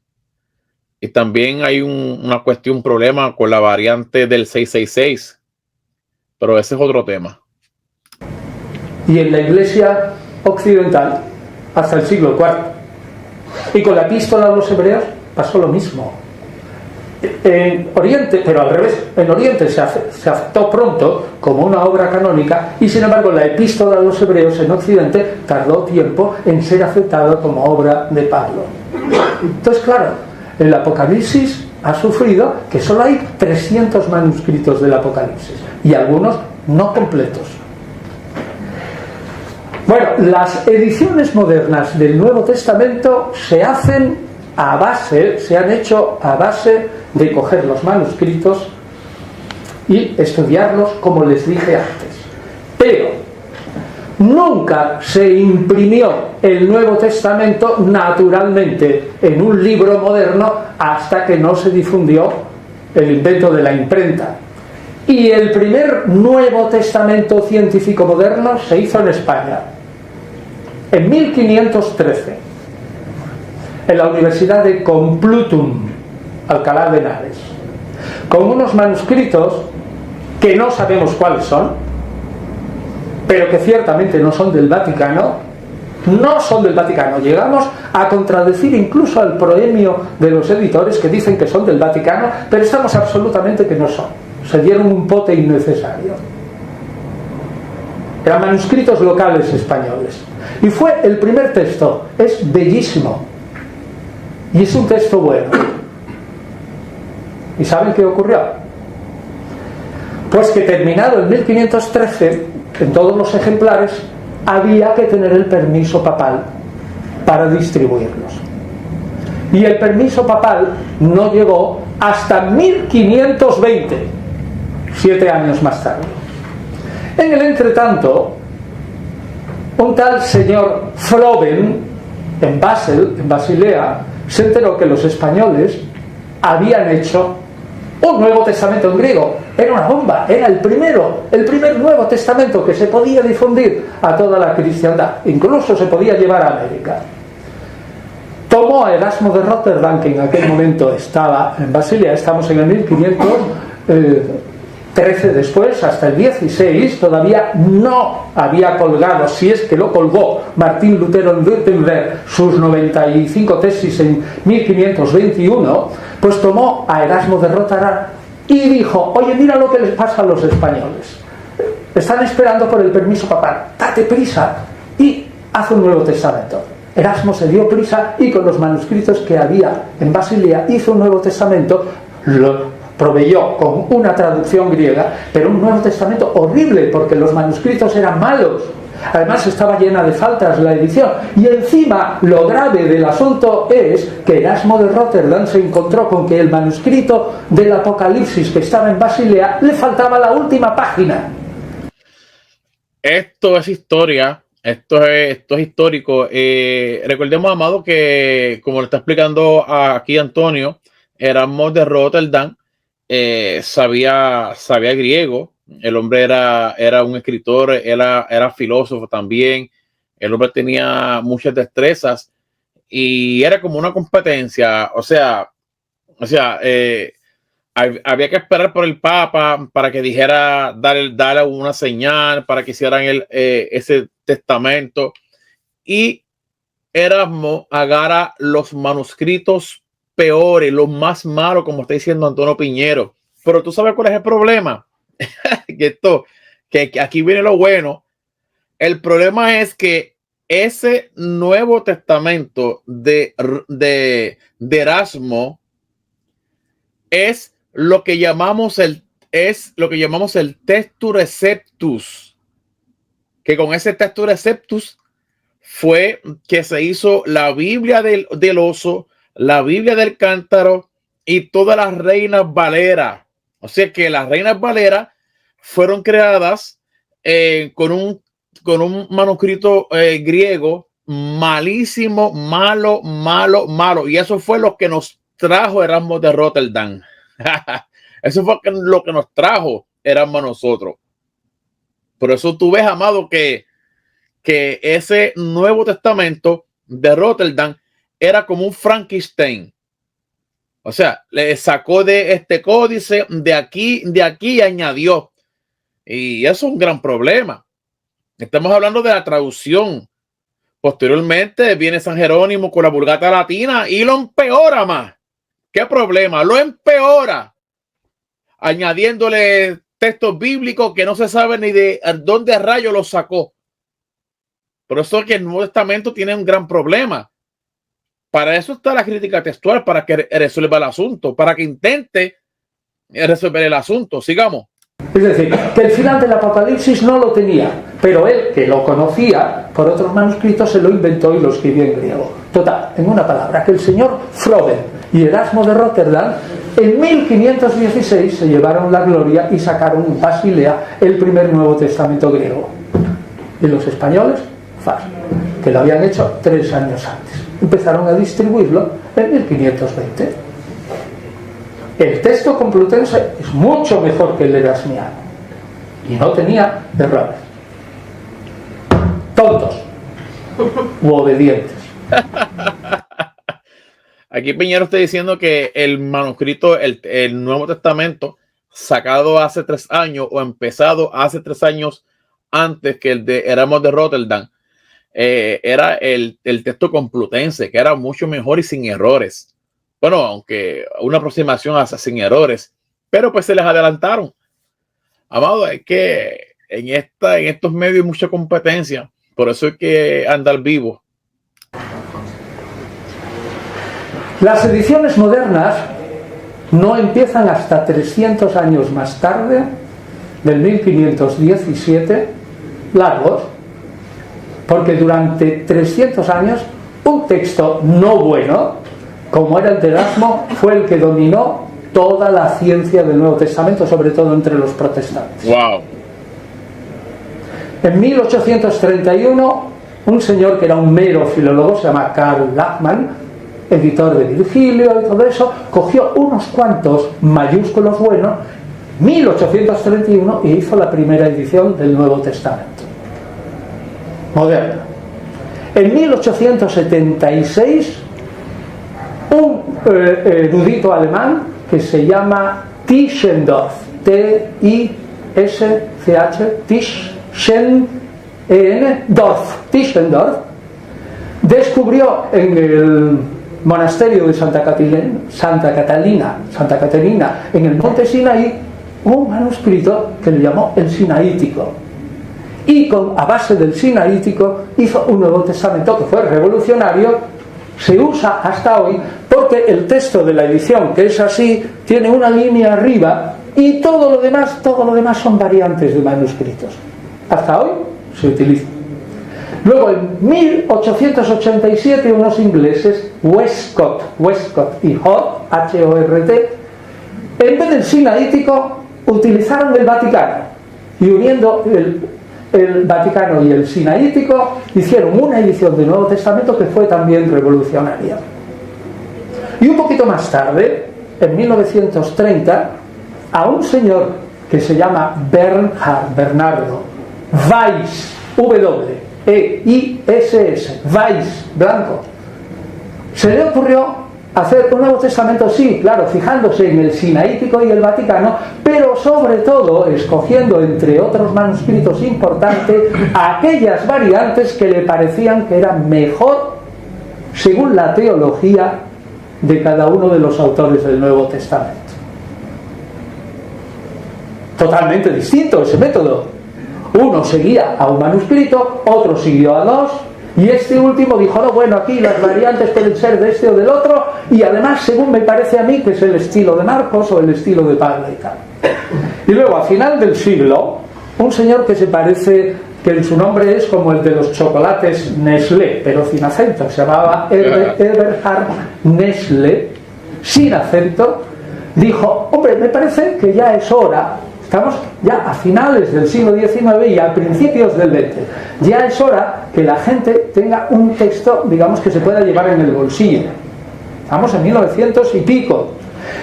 Y también hay un problema con la variante del 666, pero ese es otro tema. Y en la Iglesia occidental hasta el siglo IV, y con la epístola a los hebreos pasó lo mismo. En Oriente, pero al revés, en Oriente se aceptó pronto como una obra canónica, y sin embargo la epístola a los hebreos en Occidente tardó tiempo en ser aceptado como obra de Pablo. Entonces, claro, el Apocalipsis ha sufrido que solo hay 300 manuscritos del Apocalipsis, y algunos no completos. Bueno, las ediciones modernas del Nuevo Testamento se han hecho a base de coger los manuscritos y estudiarlos, como les dije antes. Pero nunca se imprimió el Nuevo Testamento naturalmente en un libro moderno hasta que no se difundió el invento de la imprenta. Y el primer Nuevo Testamento científico moderno se hizo en España, en 1513, en la Universidad de Complutum, Alcalá de Henares, con unos manuscritos que no sabemos cuáles son, pero que ciertamente no son del Vaticano. Llegamos a contradecir incluso al proemio de los editores, que dicen que son del Vaticano, pero estamos absolutamente que no son. Se dieron un pote innecesario. Eran manuscritos locales españoles. Y fue el primer texto. Es bellísimo. Y es un texto bueno. ¿Y saben qué ocurrió? Pues que terminado en 1513, en todos los ejemplares había que tener el permiso papal para distribuirlos. Y el permiso papal no llegó hasta 1520, 7 años más tarde. En el entretanto, un tal señor Froben, en Basilea, se enteró que los españoles habían hecho un Nuevo Testamento en griego. Era una bomba, era el primer Nuevo Testamento que se podía difundir a toda la cristiandad, incluso se podía llevar a América. Tomó a Erasmo de Rotterdam, que en aquel momento estaba en Basilea. Estamos en el 1513 después, hasta el 16 todavía no había colgado, si es que lo colgó, Martín Lutero en Württemberg sus 95 tesis en 1521. Pues tomó a Erasmo de Rotterdam y dijo: oye, mira lo que les pasa a los españoles, están esperando por el permiso papal, date prisa y haz un Nuevo Testamento. Erasmo se dio prisa y con los manuscritos que había en Basilea hizo un Nuevo Testamento, lo proveyó con una traducción griega, pero un Nuevo Testamento horrible porque los manuscritos eran malos. Además estaba llena de faltas la edición. Y encima lo grave del asunto es que Erasmo de Rotterdam se encontró con que el manuscrito del Apocalipsis que estaba en Basilea le faltaba la última página. Esto es historia, esto es histórico. Recordemos, amado, que como lo está explicando aquí Antonio, Erasmo de Rotterdam sabía griego. El hombre era un escritor, era filósofo también. El hombre tenía muchas destrezas y era como una competencia. O sea, había que esperar por el Papa para que dijera, darle una señal para que hicieran ese testamento. Y Erasmo agarra los manuscritos peores, los más malos, como está diciendo Antonio Piñero. Pero tú sabes cuál es el problema. que aquí viene lo bueno. El problema es que ese Nuevo Testamento de Erasmo es lo que llamamos el Textus Receptus, que con ese Textus Receptus fue que se hizo la Biblia del oso, la Biblia del cántaro y todas las Reinas Valera. O sea que las Reinas Valera fueron creadas con un manuscrito griego malísimo, malo. Y eso fue lo que nos trajo Erasmo de Rotterdam. Eso fue lo que nos trajo Erasmo a nosotros. Por eso tú ves, amado, que ese Nuevo Testamento de Rotterdam era como un Frankenstein. O sea, le sacó de este códice, de aquí y añadió. Y eso es un gran problema. Estamos hablando de la traducción. Posteriormente viene San Jerónimo con la Vulgata Latina y lo empeora más. ¿Qué problema? Lo empeora. Añadiéndole textos bíblicos que no se sabe ni de dónde rayos los sacó. Por eso es que el Nuevo Testamento tiene un gran problema. Para eso está la crítica textual, para que resuelva el asunto, para que intente resolver el asunto. Sigamos. Es decir, que el final del Apocalipsis no lo tenía, pero él, que lo conocía por otros manuscritos, se lo inventó y lo escribió en griego. Total, en una palabra, que el señor Froben y Erasmo de Rotterdam en 1516 se llevaron la gloria y sacaron en Basilea el primer Nuevo Testamento griego. Y los españoles, fácil, que lo habían hecho 3 años antes. Empezaron a distribuirlo en 1520. El texto complutense es mucho mejor que el erasmiano y no tenía errores. Tontos u obedientes. Aquí Piñero está diciendo que el manuscrito, el Nuevo Testamento, sacado hace 3 años o empezado hace 3 años antes que el de Erasmo de Rotterdam, era el texto complutense, que era mucho mejor y sin errores. Bueno, aunque una aproximación sin errores, pero pues se les adelantaron. Amado, es que en estos medios hay mucha competencia, por eso hay que andar vivo. Las ediciones modernas no empiezan hasta 300 años más tarde, del 1517, largos, porque durante 300 años un texto no bueno, como era el de Erasmo, fue el que dominó toda la ciencia del Nuevo Testamento, sobre todo entre los protestantes. Wow. En 1831, un señor que era un mero filólogo, se llama Karl Lachmann, editor de Virgilio y todo eso, cogió unos cuantos mayúsculos buenos, 1831, y hizo la primera edición del Nuevo Testamento moderno. En 1876, un erudito alemán que se llama Tischendorf, T-I-S-C-H, Tischendorf, descubrió en el monasterio de Santa Catalina, en el monte Sinaí, un manuscrito que le llamó el Sinaítico. Y a base del Sinaítico hizo un Nuevo Testamento que fue revolucionario. Se usa hasta hoy porque el texto de la edición, que es así, tiene una línea arriba y todo lo demás son variantes de manuscritos. Hasta hoy se utiliza. Luego, en 1887, unos ingleses, Westcott y Hort, H-O-R-T, en vez del sinaítico, utilizaron el Vaticano. Y uniendo el Vaticano y el sinaítico, hicieron una edición del Nuevo Testamento que fue también revolucionaria. Y un poquito más tarde, en 1930, a un señor que se llama Bernardo Weiss, W-E-I-S-S, Weiss, blanco, se le ocurrió hacer un Nuevo Testamento, sí, claro, fijándose en el sinaítico y el Vaticano, pero sobre todo escogiendo, entre otros manuscritos importantes, aquellas variantes que le parecían que eran mejor según la teología de cada uno de los autores del Nuevo Testamento. Totalmente distinto ese método. Uno seguía a un manuscrito, otro siguió a dos, y este último dijo, no, bueno, aquí las variantes pueden ser de este o del otro, y además, según me parece a mí, que es el estilo de Marcos o el estilo de Pablo y tal. Y luego, a final del siglo, un señor que se parece, que su nombre es como el de los chocolates Nestlé, pero sin acento, se llamaba Eberhard Nestlé, sin acento, dijo, hombre, me parece que ya es hora. Estamos ya a finales del siglo XIX y a principios del XX. Ya es hora que la gente tenga un texto, digamos, que se pueda llevar en el bolsillo. Estamos en 1900 y pico.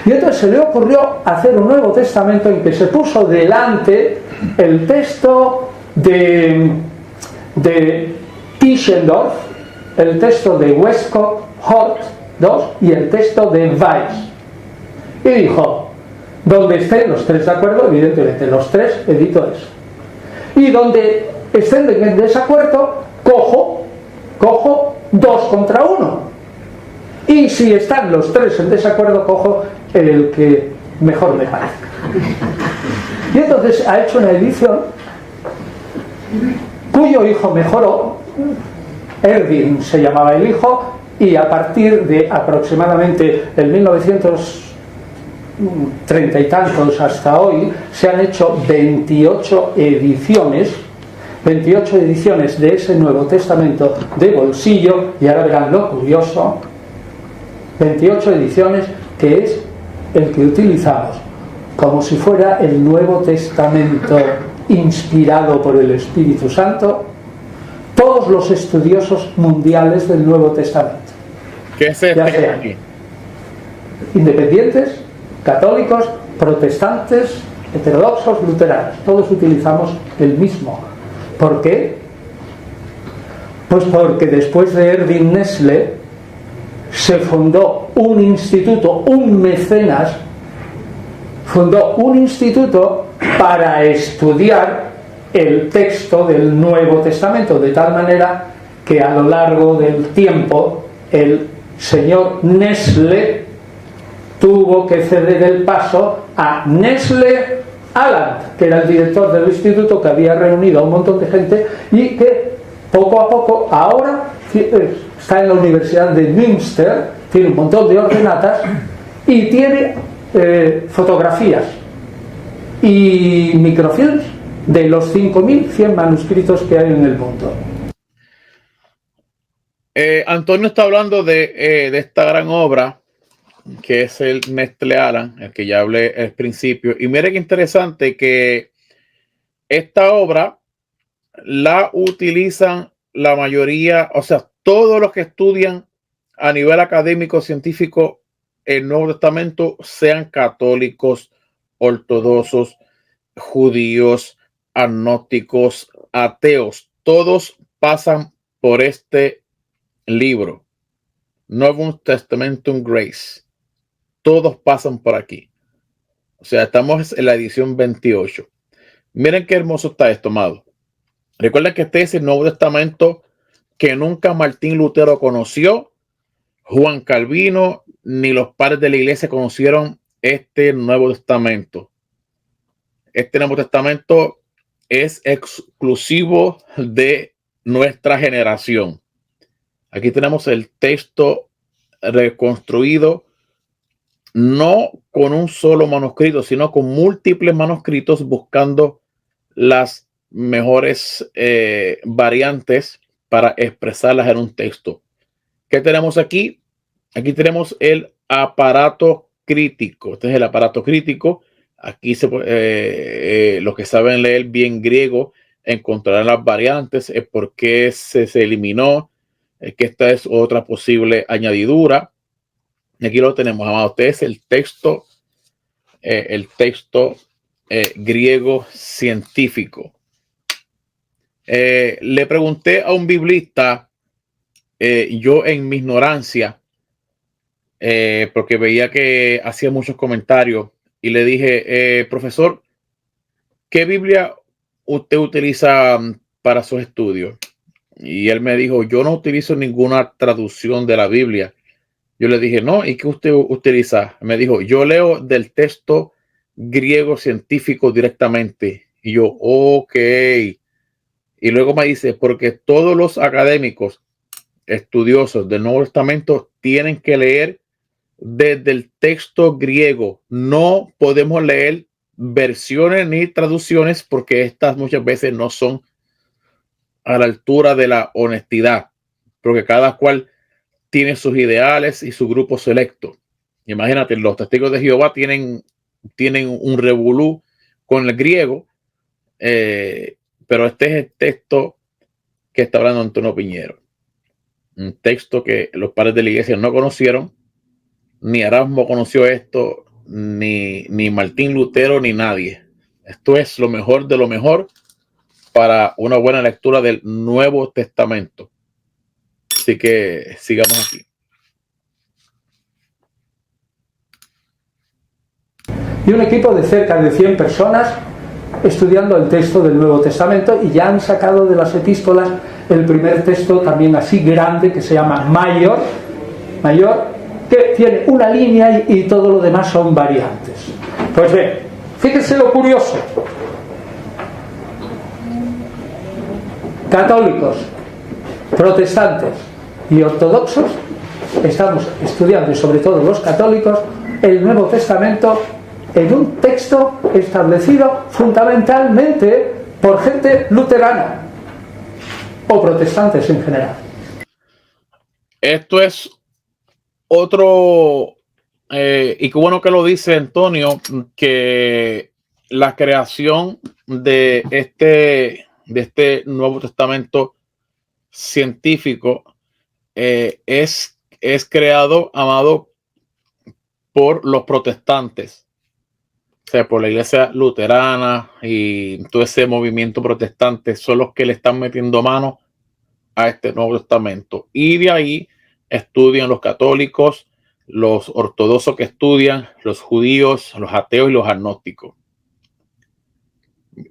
Y entonces se le ocurrió hacer un Nuevo Testamento en que se puso delante el texto de Tischendorf, el texto de Westcott, Hort II y el texto de Weiss. Y dijo, donde estén los tres de acuerdo, evidentemente los tres edito eso. Y donde estén en desacuerdo, cojo 2 contra 1. Y si están los tres en desacuerdo, cojo el que mejor me parezca. Y entonces ha hecho una edición cuyo hijo mejoró. Erwin se llamaba el hijo, y a partir de aproximadamente el 1930 y tantos hasta hoy se han hecho 28 ediciones de ese Nuevo Testamento de bolsillo. Y ahora verán lo curioso, 28 ediciones, que es el que utilizamos como si fuera el Nuevo Testamento inspirado por el Espíritu Santo, todos los estudiosos mundiales del Nuevo Testamento, ¿Qué es ya sean independientes, católicos, protestantes, heterodoxos, luteranos, todos utilizamos el mismo. ¿Por qué? Pues porque después de Erwin Nestlé se fundó un instituto, un mecenas fundó un instituto para estudiar el texto del Nuevo Testamento, de tal manera que a lo largo del tiempo el señor Nestlé tuvo que ceder el paso a Nestlé Aland, que era el director del instituto, que había reunido a un montón de gente y que poco a poco ahora está en la Universidad de Münster, tiene un montón de ordenatas y tiene fotografías y microfilms de los 5.100 manuscritos que hay en el mundo. Antonio está hablando de esta gran obra que es el Nestlé Aland, el que ya hablé al principio. Y mire qué interesante que esta obra la utilizan la mayoría, o sea, todos los que estudian a nivel académico, científico, el Nuevo Testamento, sean católicos, ortodoxos, judíos, agnósticos, ateos, todos pasan por este libro, Novum Testamentum Grace. Todos pasan por aquí. O sea, estamos en la edición 28. Miren qué hermoso está esto, amado. Recuerden que este es el Nuevo Testamento que nunca Martín Lutero conoció, Juan Calvino, ni los padres de la iglesia conocieron este Nuevo Testamento. Este Nuevo Testamento es exclusivo de nuestra generación. Aquí tenemos el texto reconstruido, no con un solo manuscrito, sino con múltiples manuscritos, buscando las mejores variantes para expresarlas en un texto. ¿Qué tenemos aquí? Aquí tenemos el aparato crítico. Este es el aparato crítico. Aquí los que saben leer bien griego encontrarán las variantes, por qué se eliminó, que esta es otra posible añadidura. Aquí lo tenemos, amado. Este es el texto griego científico. Le pregunté a un biblista, yo en mi ignorancia, porque veía que hacía muchos comentarios, y le dije, profesor, ¿qué Biblia usted utiliza para sus estudios? Y él me dijo, yo no utilizo ninguna traducción de la Biblia. Yo le dije, no, ¿y qué usted utiliza? Me dijo, yo leo del texto griego científico directamente. Y yo, ok. Y luego me dice, porque todos los académicos estudiosos del Nuevo Testamento tienen que leer desde el texto griego. No podemos leer versiones ni traducciones porque estas muchas veces no son a la altura de la honestidad, porque cada cual tiene sus ideales y su grupo selecto. Imagínate, los testigos de Jehová tienen un revolú con el griego, pero este es el texto que está hablando Antonio Piñero. Un texto que los padres de la iglesia no conocieron, ni Erasmo conoció esto, ni Martín Lutero, ni nadie. Esto es lo mejor de lo mejor para una buena lectura del Nuevo Testamento. Así que sigamos aquí. Y un equipo de cerca de 100 personas estudiando el texto del Nuevo Testamento, y ya han sacado de las epístolas el primer texto también así grande que se llama Mayor, que tiene una línea y todo lo demás son variantes. Pues bien, fíjense lo curioso. Católicos, protestantes y ortodoxos estamos estudiando, y sobre todo los católicos, el Nuevo Testamento en un texto establecido fundamentalmente por gente luterana o protestantes en general. Esto es otro, y qué bueno que lo dice Antonio, que la creación de este Nuevo Testamento científico es creado, amado, por los protestantes, o sea, por la iglesia luterana y todo ese movimiento protestante. Son los que le están metiendo mano a este Nuevo Testamento, y de ahí estudian los católicos, los ortodoxos que estudian, los judíos, los ateos y los agnósticos.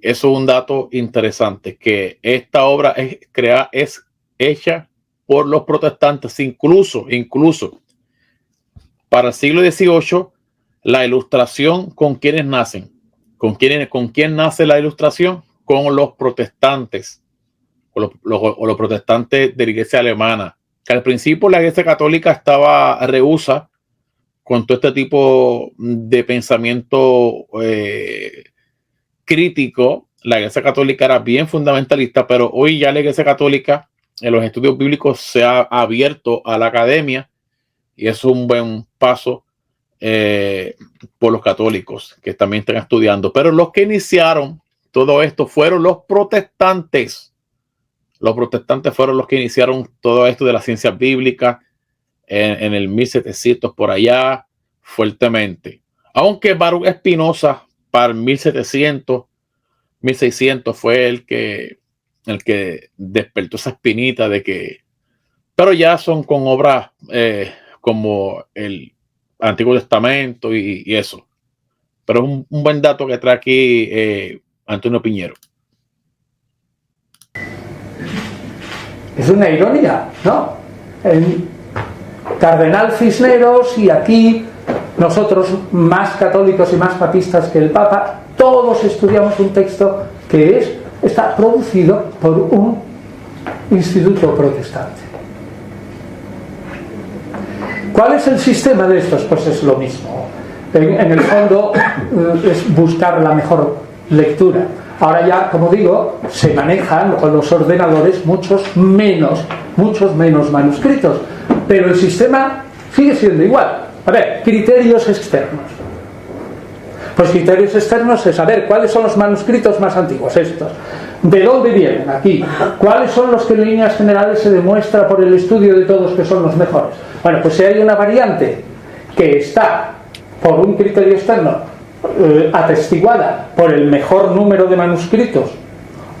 Eso es un dato interesante, que esta obra es hecha por los protestantes, incluso para el siglo XVIII. La ilustración, ¿con quiénes nacen? ¿Con quién nace la ilustración? Con los protestantes, o los protestantes de la iglesia alemana, que al principio la iglesia católica estaba rehúsa con todo este tipo de pensamiento crítico. La iglesia católica era bien fundamentalista, pero hoy ya la iglesia católica en los estudios bíblicos se ha abierto a la academia, y eso es un buen paso por los católicos que también están estudiando. Pero los que iniciaron todo esto fueron los protestantes. Los protestantes fueron los que iniciaron todo esto de la ciencia bíblica en el 1700 por allá, fuertemente. Aunque Baruch Spinoza para 1700, 1600 fue el que despertó esa espinita de que, pero ya son con obras como el Antiguo Testamento y eso. Pero es un buen dato que trae aquí Antonio Piñero. Es una ironía, ¿no? En Cardenal Cisneros y aquí nosotros, más católicos y más papistas que el Papa, todos estudiamos un texto que está producido por un instituto protestante. ¿Cuál es el sistema de estos? Pues es lo mismo. En el fondo es buscar la mejor lectura. Ahora ya, como digo, se manejan con los ordenadores muchos menos manuscritos, pero el sistema sigue siendo igual. A ver, criterios externos. Pues criterios externos es saber cuáles son los manuscritos más antiguos, estos. ¿De dónde vienen? Aquí. ¿Cuáles son los que en líneas generales se demuestra por el estudio de todos que son los mejores? Bueno, pues si hay una variante que está por un criterio externo atestiguada por el mejor número de manuscritos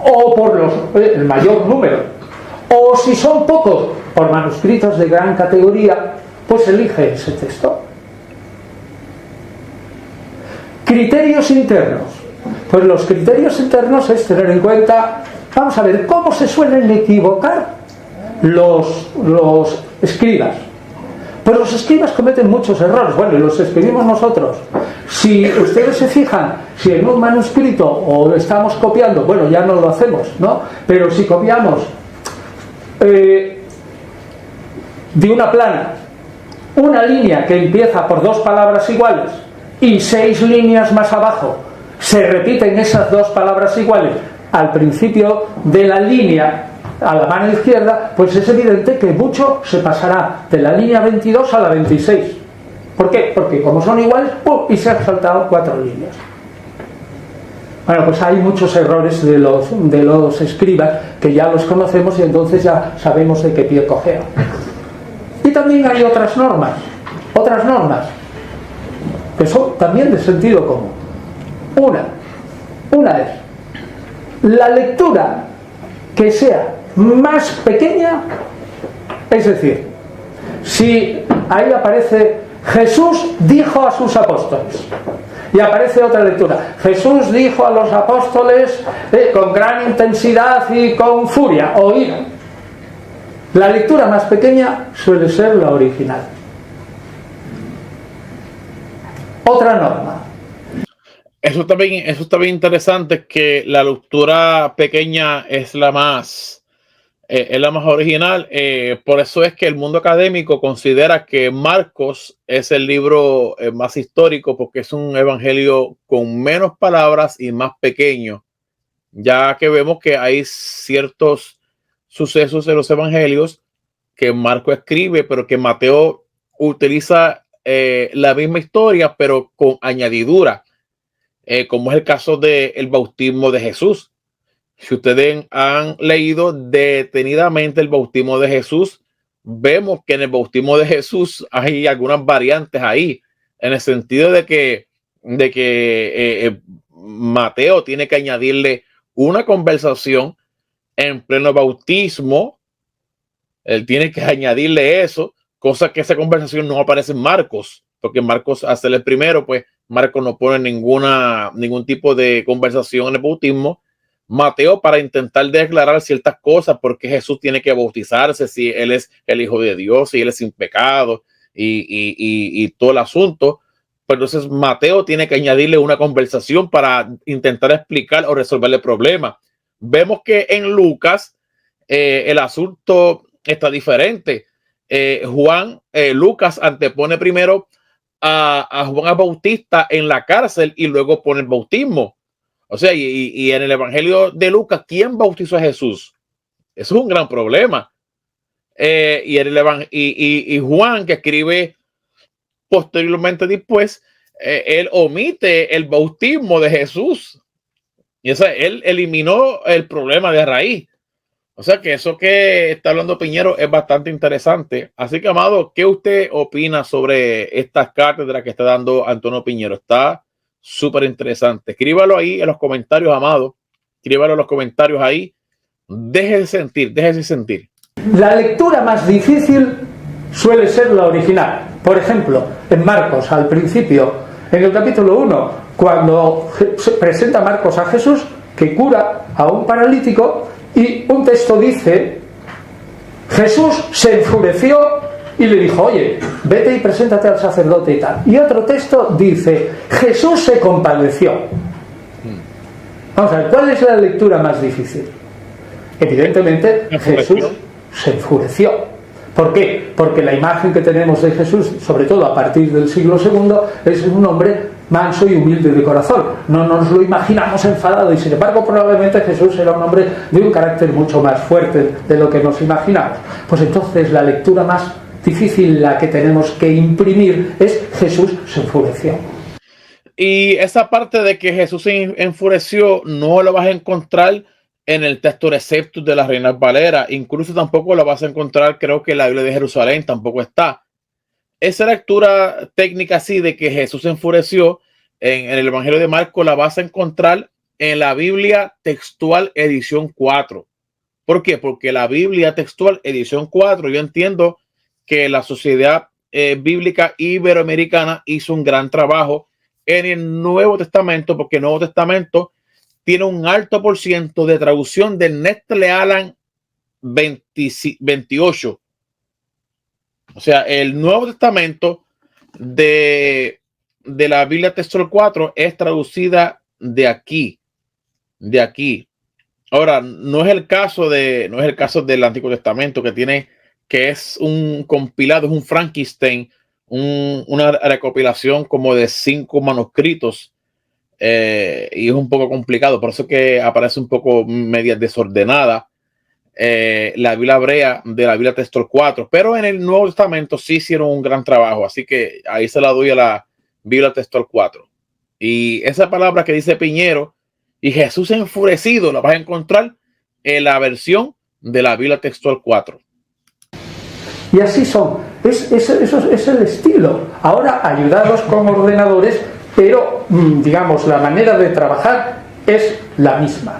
o por el mayor número, o si son pocos, por manuscritos de gran categoría, pues elige ese texto. Criterios internos. Pues los criterios internos es tener en cuenta, vamos a ver, cómo se suelen equivocar los escribas. Pues los escribas cometen muchos errores. Bueno, y los escribimos nosotros. Si ustedes se fijan, si en un manuscrito o estamos copiando, bueno, ya no lo hacemos, ¿no? Pero si copiamos de una plana una línea que empieza por dos palabras iguales y 6 líneas más abajo se repiten esas dos palabras iguales al principio de la línea a la mano izquierda, pues es evidente que mucho se pasará de la línea 22 a la 26. ¿Por qué? Porque como son iguales, ¡pum!, y se han saltado 4 líneas. Bueno, pues hay muchos errores de los escribas que ya los conocemos y entonces ya sabemos de qué pie cojean. Y también hay otras normas que son también de sentido común. Una es la lectura que sea más pequeña, es decir, si ahí aparece Jesús dijo a sus apóstoles y aparece otra lectura, Jesús dijo a los apóstoles con gran intensidad y con furia o ira, la lectura más pequeña suele ser la original. Otra norma. Eso está bien interesante, que la lectura pequeña es la más original. Por eso es que el mundo académico considera que Marcos es el libro más histórico, porque es un evangelio con menos palabras y más pequeño, ya que vemos que hay ciertos sucesos en los evangelios que Marcos escribe, pero que Mateo utiliza la misma historia, pero con añadidura. Como es el caso del bautismo de Jesús. Si ustedes han leído detenidamente el bautismo de Jesús, vemos que en el bautismo de Jesús hay algunas variantes ahí, en el sentido de que Mateo tiene que añadirle una conversación en pleno bautismo. Él tiene que añadirle eso, cosa que esa conversación no aparece en Marcos, porque Marcos hace el primero, pues Marcos no pone ningún tipo de conversación en el bautismo. Mateo, para intentar declarar ciertas cosas, porque Jesús tiene que bautizarse, si él es el Hijo de Dios, si él es sin pecado y todo el asunto. Pero entonces Mateo tiene que añadirle una conversación para intentar explicar o resolver el problema. Vemos que en Lucas el asunto está diferente. Lucas antepone primero a Juan el Bautista en la cárcel y luego pone el bautismo. O sea, y en el evangelio de Lucas, ¿quién bautizó a Jesús? Eso es un gran problema. Y Juan, que escribe posteriormente después, él omite el bautismo de Jesús. Y él eliminó el problema de raíz. O sea que eso que está hablando Piñero es bastante interesante. Así que, amado, ¿qué usted opina sobre estas cátedras que está dando Antonio Piñero? Está súper interesante. Escríbalo ahí en los comentarios, amado. Escríbalo en los comentarios ahí. Déjese sentir. La lectura más difícil suele ser la original. Por ejemplo, en Marcos, al principio, en el capítulo 1, cuando se presenta Marcos a Jesús, que cura a un paralítico, y un texto dice, Jesús se enfureció y le dijo, oye, vete y preséntate al sacerdote y tal. Y otro texto dice, Jesús se compadeció. Vamos a ver, ¿cuál es la lectura más difícil? Evidentemente, Jesús se enfureció. ¿Por qué? Porque la imagen que tenemos de Jesús, sobre todo a partir del siglo II, es un hombre manso y humilde de corazón. No nos lo imaginamos enfadado, y sin embargo probablemente Jesús era un hombre de un carácter mucho más fuerte de lo que nos imaginamos. Pues entonces la lectura más difícil, la que tenemos que imprimir, es Jesús se enfureció. Y esa parte de que Jesús se enfureció no la vas a encontrar en el texto Receptus de la Reina Valera. Incluso tampoco la vas a encontrar, creo que en la Biblia de Jerusalén tampoco está. Esa lectura técnica así de que Jesús se enfureció en el Evangelio de Marcos la vas a encontrar en la Biblia textual edición 4. ¿Por qué? Porque la Biblia textual edición 4, yo entiendo que la Sociedad Bíblica Iberoamericana hizo un gran trabajo en el Nuevo Testamento, porque el Nuevo Testamento tiene un alto por ciento de traducción del Nestle Aland 28. O sea, el Nuevo Testamento de la Biblia textual 4 es traducida de aquí. Ahora, no es el caso del Antiguo Testamento, que es un compilado, es un Frankenstein, una recopilación como de 5 manuscritos, y es un poco complicado, por eso que aparece un poco media desordenada la Biblia hebrea de la Biblia textual 4, pero en el Nuevo Testamento sí hicieron un gran trabajo, así que ahí se la doy a la Biblia textual 4. Y esa palabra que dice Piñero, y Jesús enfurecido, la vas a encontrar en la versión de la Biblia textual 4. Y así son. Eso es el estilo. Ahora, ayudados con ordenadores, pero, digamos, la manera de trabajar es la misma.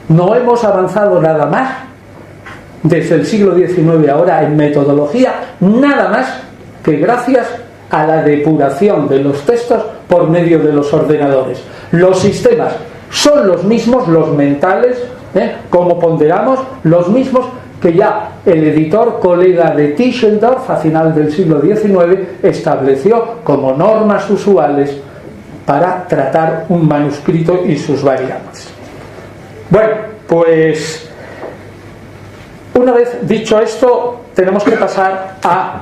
No hemos avanzado nada más desde el siglo XIX ahora en metodología, nada más que gracias a la depuración de los textos por medio de los ordenadores. Los sistemas son los mismos, los mentales, como ponderamos, los mismos que ya el editor colega de Tischendorf a final del siglo XIX estableció como normas usuales para tratar un manuscrito y sus variantes. Bueno, pues una vez dicho esto, tenemos que pasar a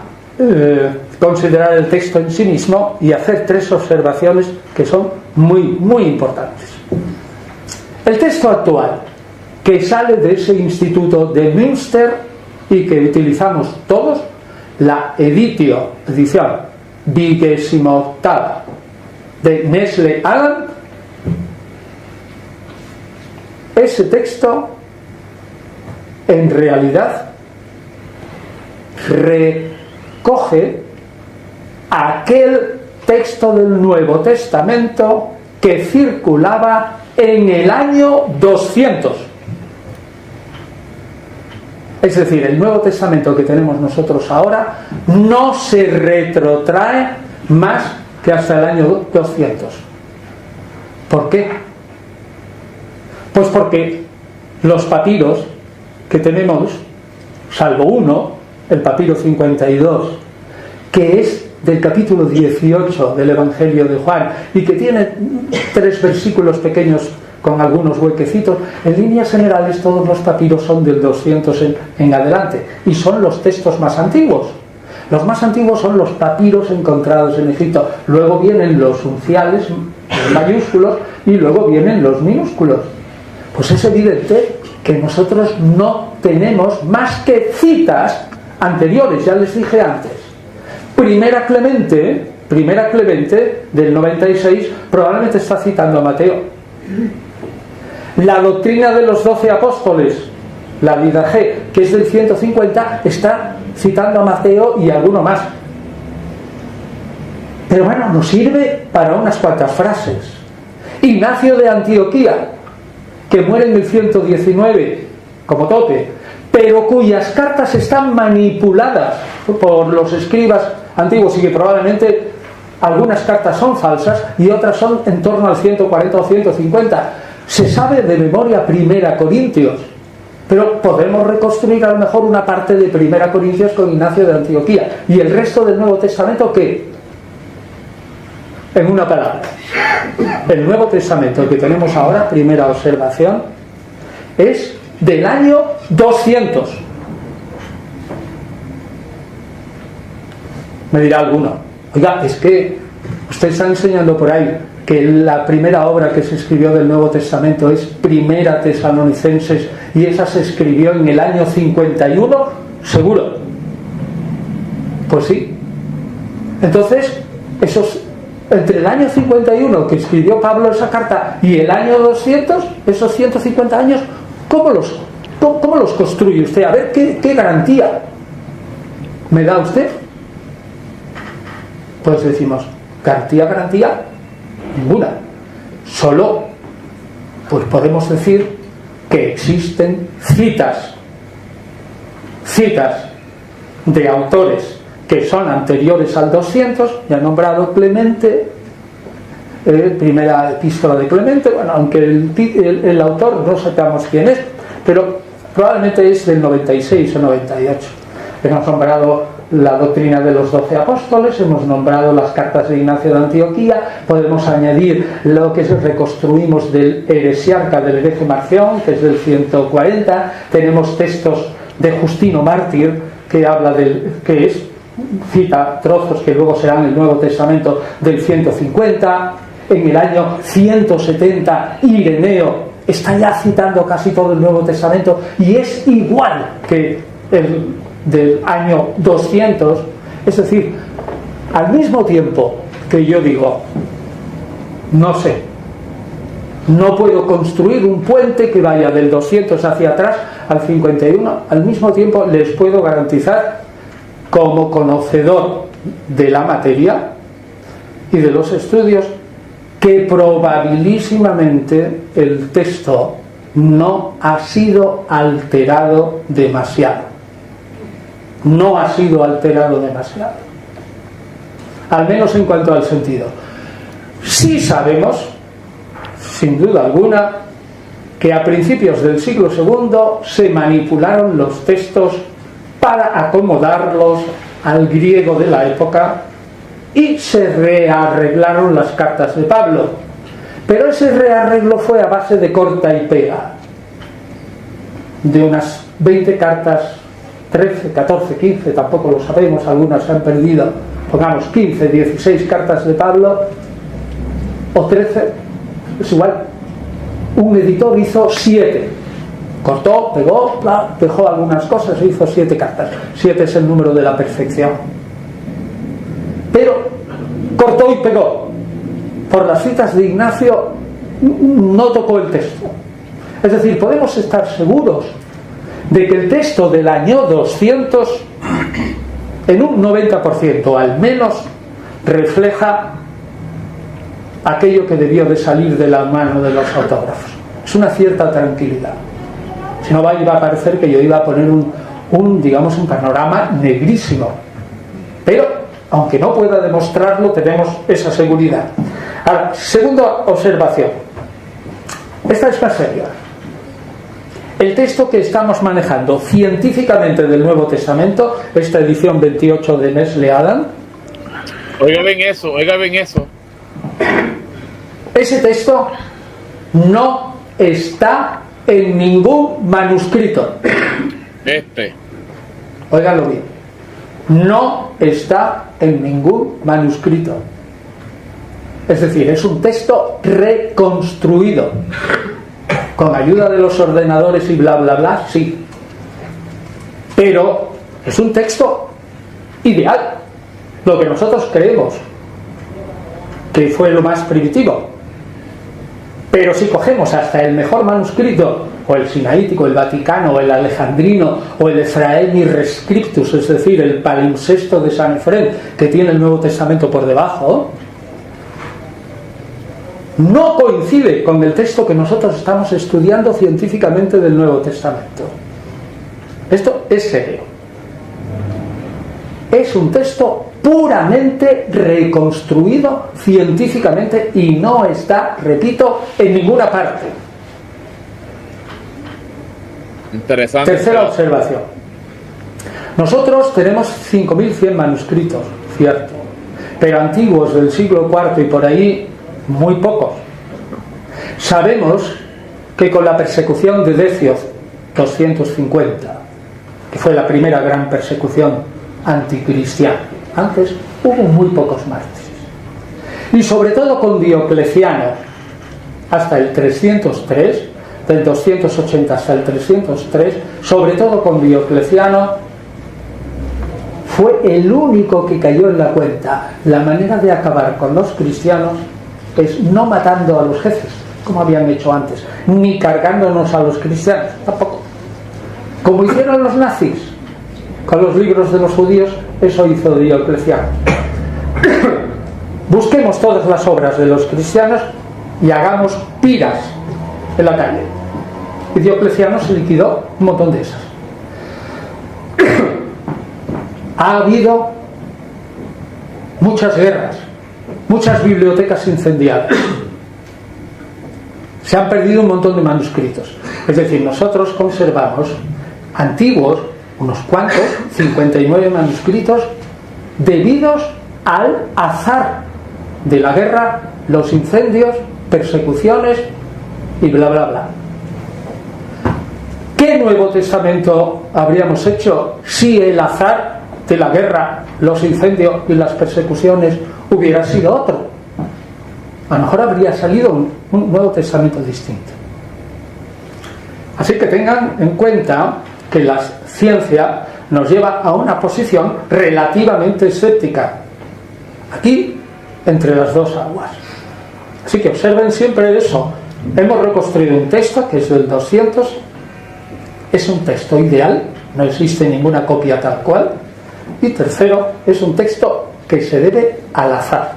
considerar el texto en sí mismo y hacer 3 observaciones que son muy, muy importantes. El texto actual, que sale de ese instituto de Münster y que utilizamos todos, la edición 28ª de Nestle Aland, ese texto en realidad recoge aquel texto del Nuevo Testamento que circulaba en el año 200. Es decir, el Nuevo Testamento que tenemos nosotros ahora no se retrotrae más que hasta el año 200. ¿Por qué? Pues porque los papiros que tenemos, salvo uno, el papiro 52, que es del capítulo 18 del Evangelio de Juan y que tiene 3 versículos pequeños con algunos huequecitos, en líneas generales todos los papiros son del 200 en adelante y son los textos más antiguos. Los más antiguos son los papiros encontrados en Egipto, luego vienen los unciales mayúsculos y luego vienen los minúsculos. Pues es evidente que nosotros no tenemos más que citas anteriores, ya les dije antes. Primera Clemente del 96 probablemente está citando a Mateo. La doctrina de los 12 apóstoles, la Didache, que es del 150, está citando a Mateo y alguno más. Pero bueno, nos sirve para unas cuantas frases. Ignacio de Antioquía, que muere en el 119 como tope, pero cuyas cartas están manipuladas por los escribas antiguos y que probablemente algunas cartas son falsas y otras son en torno al 140 o 150. Se sabe de memoria 1 Corintios, pero podemos reconstruir a lo mejor una parte de 1 Corintios con Ignacio de Antioquía. ¿Y el resto del Nuevo Testamento qué? En una palabra, el Nuevo Testamento que tenemos ahora, primera observación, es del año 200. Me dirá alguno, oiga, es que usted está enseñando por ahí que la primera obra que se escribió del Nuevo Testamento es Primera Tesalonicenses y esa se escribió en el año 51, seguro. Pues sí. Entonces, entre el año 51 que escribió Pablo esa carta y el año 200, esos 150 años, ¿cómo los construye usted? A ver, ¿qué garantía me da usted? Pues decimos, garantía, ninguna. Solo, pues podemos decir que existen citas de autores que son anteriores al 200, ya nombrado Clemente, primera epístola de Clemente, bueno, aunque el autor no sepamos quién es, pero probablemente es del 96 o 98. Hemos nombrado la doctrina de los 12 apóstoles, hemos nombrado las cartas de Ignacio de Antioquía, podemos añadir lo que reconstruimos del heresiarca del hereje Marción, que es del 140, tenemos textos de Justino Mártir, que habla cita trozos que luego serán el Nuevo Testamento del 150, en el año 170 Ireneo está ya citando casi todo el Nuevo Testamento y es igual que el del año 200, es decir, al mismo tiempo que yo digo, no sé, no puedo construir un puente que vaya del 200 hacia atrás al 51, al mismo tiempo les puedo garantizar, como conocedor de la materia y de los estudios, que probabilísimamente el texto no ha sido alterado demasiado. No ha sido alterado demasiado, al menos en cuanto al sentido. Sí sabemos, sin duda alguna, que a principios del siglo II se manipularon los textos para acomodarlos al griego de la época y se rearreglaron las cartas de Pablo, pero ese rearreglo fue a base de corta y pega. De unas 20 cartas, 13, 14, 15, tampoco lo sabemos, algunas se han perdido, pongamos 15, 16 cartas de Pablo, o 13, es igual. Un editor hizo 7, cortó, pegó, dejó algunas cosas e hizo 7 cartas. 7 es el número de la perfección. Pero cortó y pegó. Por las citas de Ignacio no tocó el texto. Es decir, podemos estar seguros de que el texto del año 200 en un 90% al menos refleja aquello que debió de salir de la mano de los autógrafos. Es una cierta tranquilidad. Si no, iba a parecer que yo iba a poner digamos, un panorama negrísimo. Pero, aunque no pueda demostrarlo, tenemos esa seguridad. Ahora, segunda observación. Esta es más seria. El texto que estamos manejando científicamente del Nuevo Testamento, esta edición 28 de Nestle Adam. Oiga bien eso. Ese texto no está en ningún manuscrito. Óiganlo bien. No está en ningún manuscrito. Es decir, es un texto reconstruido. Con ayuda de los ordenadores y bla bla bla, sí. Pero es un texto ideal. Lo que nosotros creemos que fue lo más primitivo. Pero si cogemos hasta el mejor manuscrito, o el sinaítico, el vaticano, o el alejandrino, o el Ephraemi Rescriptus, es decir, el palimpsesto de San Efrén, que tiene el Nuevo Testamento por debajo, no coincide con el texto que nosotros estamos estudiando científicamente del Nuevo Testamento. Esto es serio. Es un texto puramente reconstruido científicamente y no está, repito, en ninguna parte. Interesante. Tercera observación. Nosotros tenemos 5.100 manuscritos, cierto, pero antiguos del siglo IV y por ahí muy pocos. Sabemos que con la persecución de Decio 250, que fue la primera gran persecución anticristiana, Antes hubo muy pocos mártires. Y sobre todo con Diocleciano, hasta el 303, del 280 hasta el 303, sobre todo con Diocleciano, fue el único que cayó en la cuenta. La manera de acabar con los cristianos es no matando a los jefes, como habían hecho antes, ni cargándonos a los cristianos, tampoco. Como hicieron los nazis con los libros de los judíos, eso hizo Diocleciano. Busquemos todas las obras de los cristianos y hagamos piras en la calle. Y Diocleciano se liquidó un montón de esas. Ha habido muchas guerras, muchas bibliotecas incendiadas. Se han perdido un montón de manuscritos. Es decir, nosotros conservamos antiguos, unos cuantos, 59 manuscritos, debidos al azar de la guerra, los incendios, persecuciones y bla bla bla. ¿Qué Nuevo Testamento habríamos hecho si el azar de la guerra, los incendios y las persecuciones hubiera sido otro? A lo mejor habría salido un Nuevo Testamento distinto. Así que tengan en cuenta que la ciencia nos lleva a una posición relativamente escéptica, aquí entre las dos aguas. Así que observen siempre eso. Hemos reconstruido un texto que es del 200, es un texto ideal, no existe ninguna copia tal cual. Y tercero, es un texto que se debe al azar.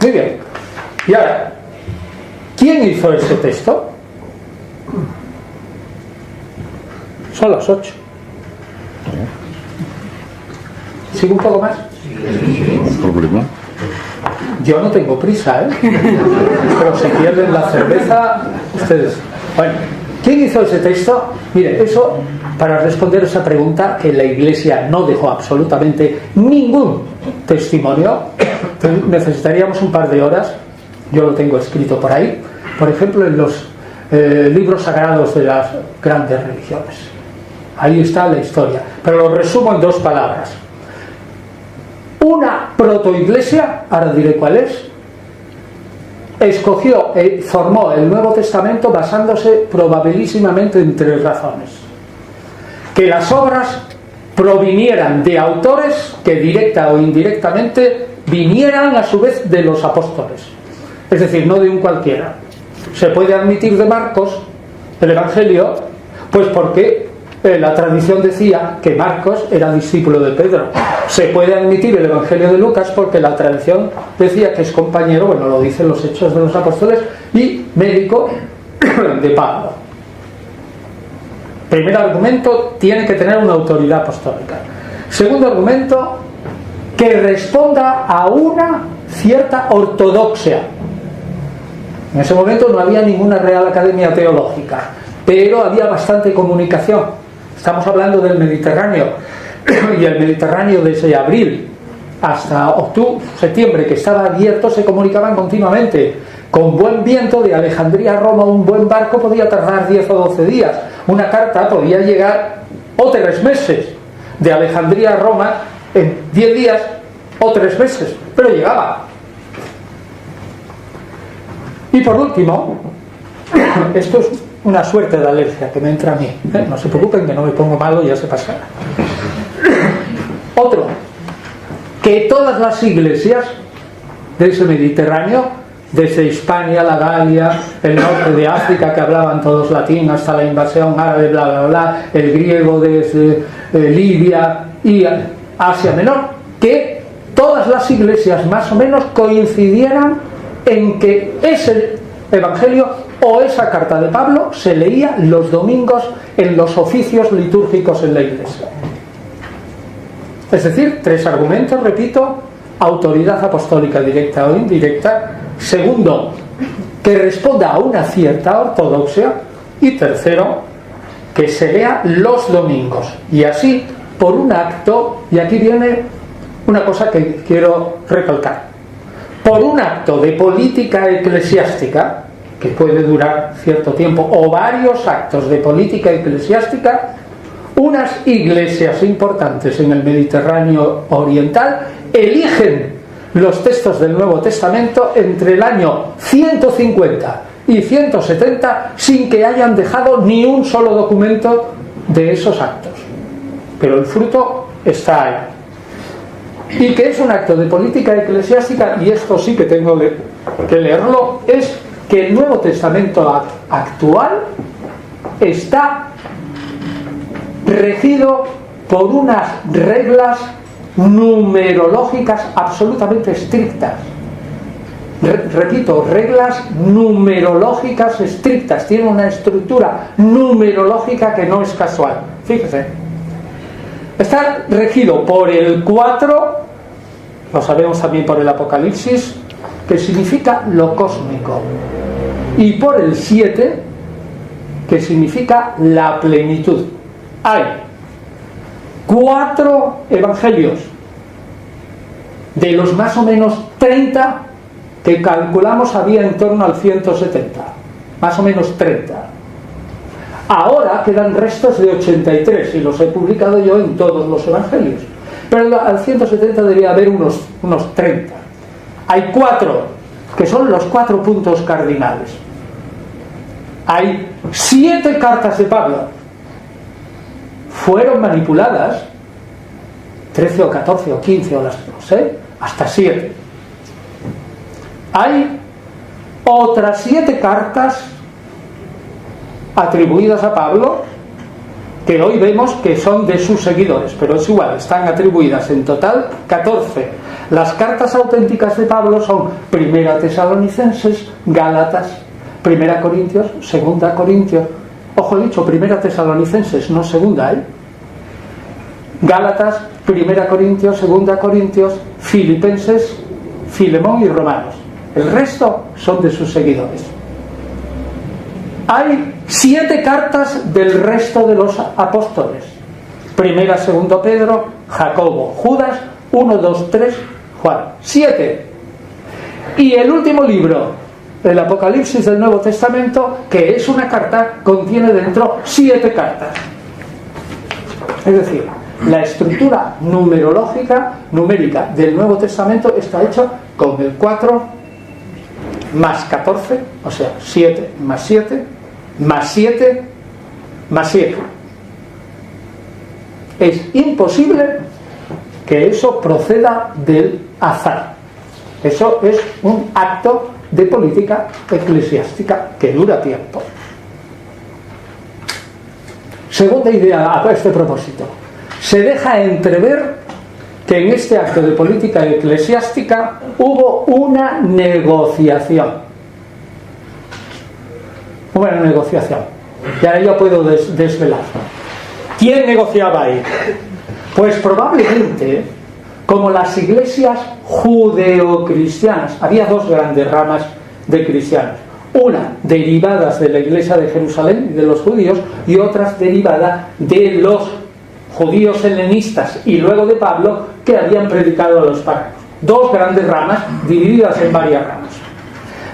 Muy bien. Y ahora, ¿quién hizo ese texto? Son las 8. ¿Sigo un poco más? Yo no tengo prisa, ¿eh? Pero si pierden la cerveza, ustedes... Bueno, ¿quién hizo ese texto? Mire, eso, para responder esa pregunta, que la Iglesia no dejó absolutamente ningún testimonio, necesitaríamos un par de horas. Yo lo tengo escrito por ahí, por ejemplo, en los libros sagrados de las grandes religiones. Ahí está la historia, pero lo resumo en 2 palabras. Una protoiglesia, ahora diré cuál es, escogió y formó el Nuevo Testamento basándose probabilísimamente en 3 razones: que las obras provinieran de autores que directa o indirectamente vinieran a su vez de los apóstoles, es decir, no de un cualquiera. Se puede admitir de Marcos el Evangelio, pues porque la tradición decía que Marcos era discípulo de Pedro. Se puede admitir el Evangelio de Lucas porque la tradición decía que es compañero, bueno, lo dicen los Hechos de los Apóstoles, y médico de Pablo. Primer argumento, tiene que tener una autoridad apostólica. Segundo argumento, que responda a una cierta ortodoxia. En ese momento no había ninguna Real Academia Teológica, pero había bastante comunicación. Estamos hablando del Mediterráneo, y el Mediterráneo desde abril hasta octubre, septiembre, que estaba abierto, se comunicaban continuamente. Con buen viento de Alejandría a Roma, un buen barco podía tardar 10 o 12 días. Una carta podía llegar o 3 meses. De Alejandría a Roma en 10 días o 3 meses, pero llegaba. Y por último, esto es una suerte de alergia que me entra a mí, no se preocupen que no me pongo malo, ya se pasará. Otro, que todas las iglesias de ese Mediterráneo, desde Hispania, la Galia, el norte de África, que hablaban todos latín, hasta la invasión árabe, bla bla bla, el griego desde Libia y Asia Menor, que todas las iglesias más o menos coincidieran en que ese evangelio o esa carta de Pablo se leía los domingos en los oficios litúrgicos en la iglesia. Es decir, 3 argumentos, repito: autoridad apostólica directa o indirecta; segundo, que responda a una cierta ortodoxia; y tercero, que se lea los domingos. Y así, por un acto, y aquí viene una cosa que quiero recalcar, por un acto de política eclesiástica, que puede durar cierto tiempo, o varios actos de política eclesiástica, unas iglesias importantes en el Mediterráneo oriental eligen los textos del Nuevo Testamento entre el año 150 y 170 sin que hayan dejado ni un solo documento de esos actos. Pero el fruto está ahí. Y que es un acto de política eclesiástica, y esto sí que tengo que leerlo, es que el Nuevo Testamento actual está regido por unas reglas numerológicas absolutamente estrictas. Repito, reglas numerológicas estrictas. Tiene una estructura numerológica que no es casual. Fíjese. Está regido por el 4, lo sabemos también por el Apocalipsis, que significa lo cósmico, y por el 7, que significa la plenitud. Hay 4 evangelios de los más o menos 30 que calculamos había en torno al 170, más o menos 30. Ahora quedan restos de 83 y los he publicado yo en todos los evangelios, pero al 170 debería haber unos 30. Hay 4 que son los 4 puntos cardinales. Hay 7 cartas de Pablo. Fueron manipuladas 13 o 14 o 15 o las no sé, hasta 7. Hay otras 7 cartas atribuidas a Pablo que hoy vemos que son de sus seguidores, pero es igual, están atribuidas en total 14. Las cartas auténticas de Pablo son 1 Tesalonicenses, Gálatas, 1 Corintios, 2 Corintios, ojo dicho, 1 Tesalonicenses, no segunda, Gálatas, 1 Corintios, 2 Corintios, Filipenses, Filemón y Romanos. El resto son de sus seguidores. Hay 7 cartas del resto de los apóstoles. 1, 2 Pedro, Jacobo, Judas, 1, 2, 3, Juan. 7. Y el último libro, el Apocalipsis del Nuevo Testamento, que es una carta, contiene dentro 7 cartas. Es decir, la estructura numérica del Nuevo Testamento está hecha con el 4 más 14, o sea, 7 más 7, más 7, más 7. Es imposible que eso proceda del azar. Eso es un acto de política eclesiástica que dura tiempo. Segunda idea a este propósito. Se deja entrever que en este acto de política eclesiástica hubo una negociación. Una negociación. Y ahora yo puedo desvelar. ¿Quién negociaba ahí? Pues probablemente, como las iglesias judeocristianas, había 2 grandes ramas de cristianos. Una derivadas de la iglesia de Jerusalén y de los judíos, y otras derivadas de los judíos helenistas y luego de Pablo, que habían predicado a los paganos. 2 grandes ramas divididas en varias ramas.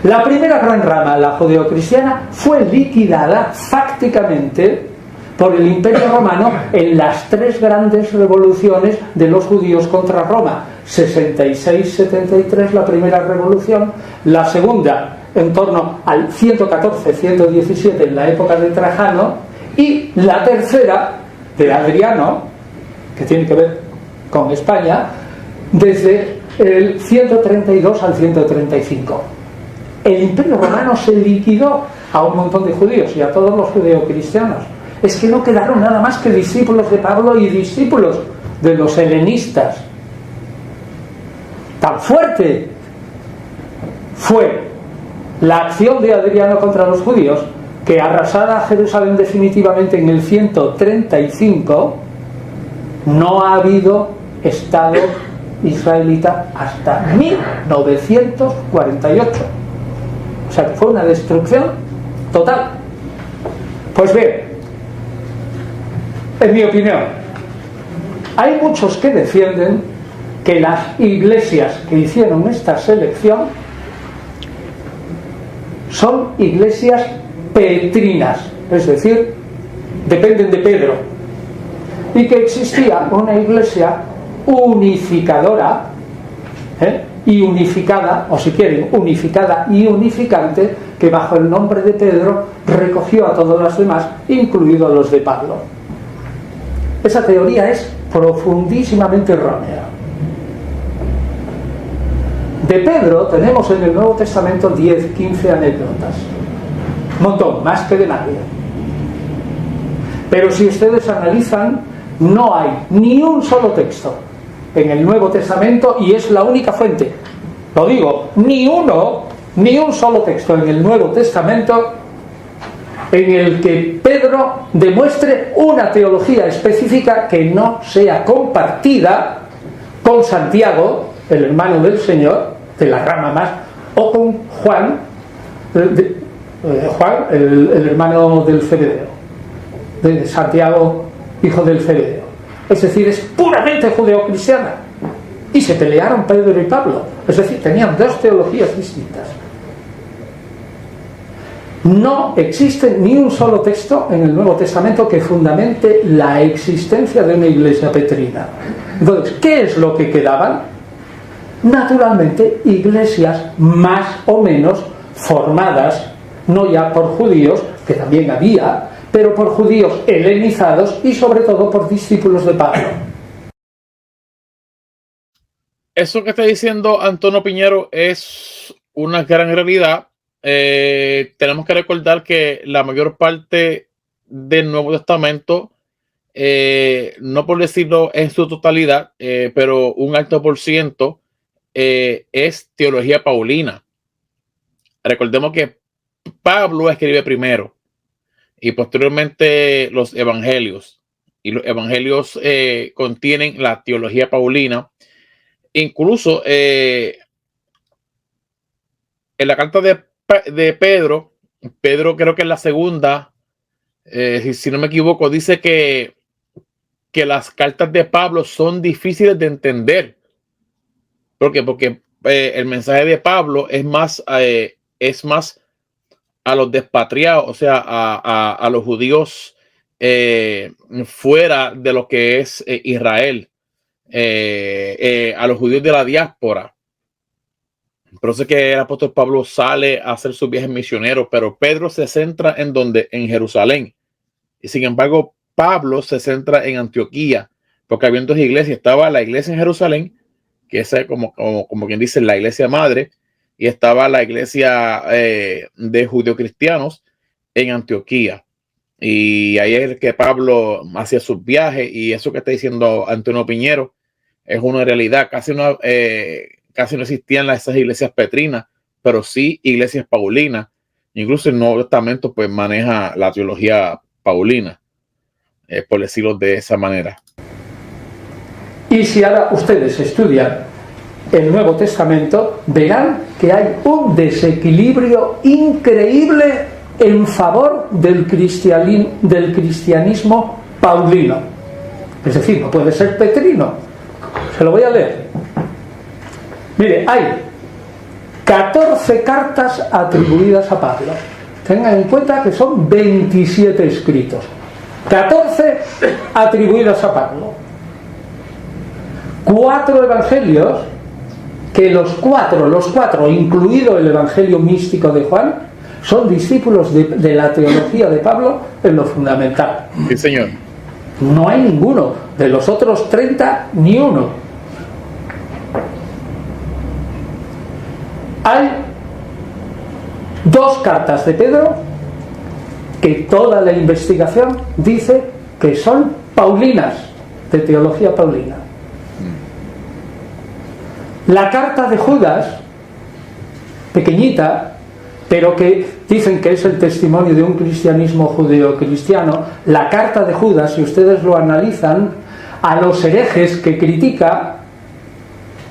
La primera gran rama, la judeocristiana, fue liquidada fácticamente por el Imperio Romano en las 3 grandes revoluciones de los judíos contra Roma. 66-73 la primera revolución, la segunda en torno al 114-117 en la época de Trajano, y la tercera de Adriano, que tiene que ver con España, desde el 132 al 135. El Imperio Romano se liquidó a un montón de judíos y a todos los judeocristianos. Es que no quedaron nada más que discípulos de Pablo y discípulos de los helenistas. Tan fuerte fue la acción de Adriano contra los judíos que, arrasada Jerusalén definitivamente en el 135, no ha habido Estado israelita hasta 1948. O sea que fue una destrucción total. Pues bien, en mi opinión, hay muchos que defienden que las iglesias que hicieron esta selección son iglesias petrinas, es decir, dependen de Pedro. y que existía una iglesia unificadora, y unificada, o si quieren, unificada y unificante, que bajo el nombre de Pedro recogió a todos los demás, incluidos los de Pablo. Esa teoría es profundísimamente errónea. De Pedro tenemos en el Nuevo Testamento 10, 15 anécdotas. Un montón, más que de nadie. Pero si ustedes analizan, no hay ni un solo texto en el Nuevo Testamento, y es la única fuente. Lo digo, ni un solo texto en el Nuevo Testamento en el que Pedro demuestre una teología específica que no sea compartida con Santiago, el hermano del Señor, de la rama más, o con Juan, el hermano del Zebedeo, de Santiago, hijo del Zebedeo. Es decir, es puramente judeocristiana. Y se pelearon Pedro y Pablo. Es decir, tenían dos teologías distintas. No existe ni un solo texto en el Nuevo Testamento que fundamente la existencia de una iglesia petrina. Entonces, ¿qué es lo que quedaban? Naturalmente, iglesias más o menos formadas, no ya por judíos, que también había, pero por judíos helenizados y sobre todo por discípulos de Pablo. Eso que está diciendo Antonio Piñero es una gran realidad. Tenemos que recordar que la mayor parte del Nuevo Testamento, no por decirlo en su totalidad, pero un alto por ciento, es teología paulina. Recordemos que Pablo escribe primero y posteriormente los evangelios, y los evangelios contienen la teología paulina. Incluso en la carta de Pedro creo que en la segunda, si no me equivoco, dice que las cartas de Pablo son difíciles de entender. ¿Por qué? Porque el mensaje de Pablo es más a los despatriados, o sea, a los judíos fuera de lo que es Israel, a los judíos de la diáspora. Por eso es que el apóstol Pablo sale a hacer sus viajes misioneros, pero Pedro se centra en donde, en Jerusalén, y sin embargo Pablo se centra en Antioquía, porque había dos iglesias. Estaba la iglesia en Jerusalén, que es como quien dice la iglesia madre, y estaba la iglesia de judeocristianos en Antioquía, y ahí es que Pablo hacía sus viajes. Y eso que está diciendo Antonio Piñero es una realidad. Casi no existían esas iglesias petrinas, pero sí iglesias paulinas. Incluso el Nuevo Testamento pues maneja la teología paulina, por decirlo de esa manera. Y si ahora ustedes estudian el Nuevo Testamento, verán que hay un desequilibrio increíble en favor del cristianismo paulino. Es decir, no puede ser petrino. Se lo voy a leer. Mire, hay 14 cartas atribuidas a Pablo. Tengan en cuenta que son 27 escritos. 14 atribuidas a Pablo. 4 evangelios, que los cuatro, incluido el evangelio místico de Juan, son discípulos de la teología de Pablo en lo fundamental. Sí, señor. No hay ninguno. De los otros 30, ni uno. Hay 2 cartas de Pedro que toda la investigación dice que son paulinas, de teología paulina. La carta de Judas, pequeñita, pero que dicen que es el testimonio de un cristianismo judeo-cristiano, la carta de Judas, si ustedes lo analizan, a los herejes que critica,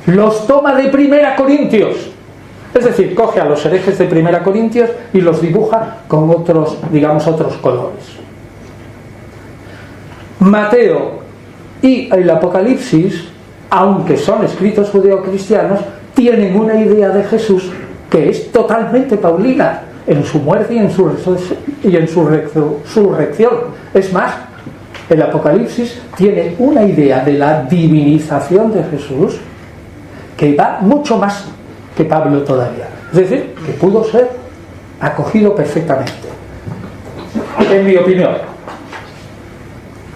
los toma de 1 Corintios. Es decir, coge a los herejes de 1 Corintios y los dibuja con otros colores. Mateo y el Apocalipsis, aunque son escritos judeocristianos, tienen una idea de Jesús que es totalmente paulina en su muerte y en su resurrección. Es más, El Apocalipsis tiene una idea de la divinización de Jesús que va mucho más que Pablo todavía. Es decir, que pudo ser acogido perfectamente. En mi opinión,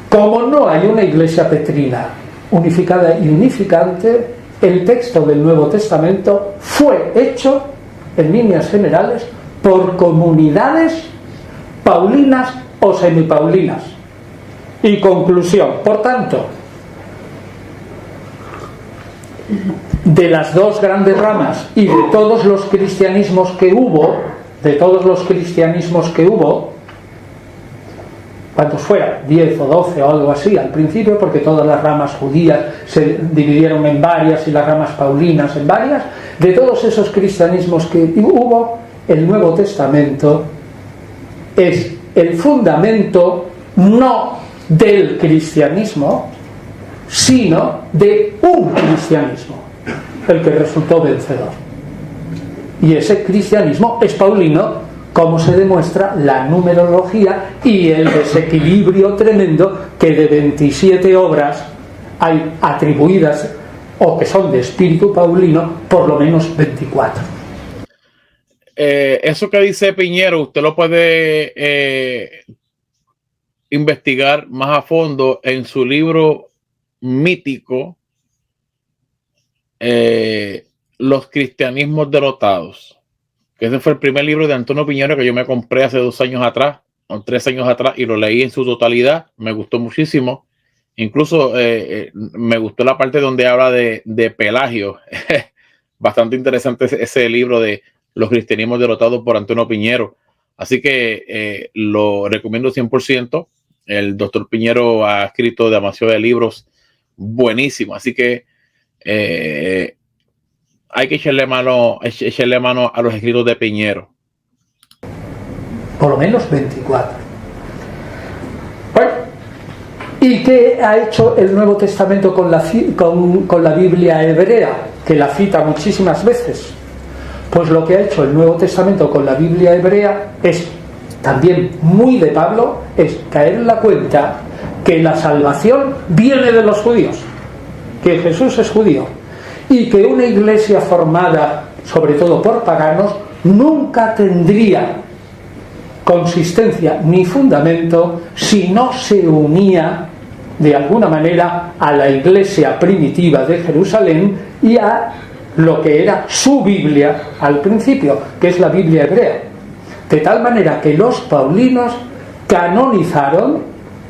como no hay una iglesia petrina unificada y unificante, el texto del Nuevo Testamento fue hecho, en líneas generales, por comunidades paulinas o semipaulinas. Y conclusión, por tanto, de las dos grandes ramas y de todos los cristianismos que hubo, cuantos fueran, 10 o 12 o algo así al principio, porque todas las ramas judías se dividieron en varias y las ramas paulinas en varias, de todos esos cristianismos que hubo, el Nuevo Testamento es el fundamento no del cristianismo, sino de un cristianismo, el que resultó vencedor. Y ese cristianismo es paulino, como se demuestra la numerología y el desequilibrio tremendo que de 27 obras hay atribuidas o que son de espíritu paulino, por lo menos 24. Eso que dice Piñero, usted lo puede investigar más a fondo en su libro mítico, Los cristianismos derrotados, que ese fue el primer libro de Antonio Piñero que yo me compré hace 2 años atrás o 3 años atrás, y lo leí en su totalidad. Me gustó muchísimo. Incluso me gustó la parte donde habla de Pelagio. Bastante interesante ese libro de Los cristianismos derrotados por Antonio Piñero. Así que lo recomiendo 100%. El doctor Piñero ha escrito demasiado de libros buenísimos. Así que hay que echarle mano a los escritos de Piñero. Por lo menos 24. Bueno, ¿y qué ha hecho el Nuevo Testamento con la Biblia hebrea, que la cita muchísimas veces? Pues lo que ha hecho el Nuevo Testamento con la Biblia hebrea es, también muy de Pablo, es caer en la cuenta que la salvación viene de los judíos, que Jesús es judío, y que una iglesia formada sobre todo por paganos nunca tendría consistencia ni fundamento si no se unía de alguna manera a la iglesia primitiva de Jerusalén y a lo que era su Biblia al principio, que es la Biblia hebrea. De tal manera que los paulinos canonizaron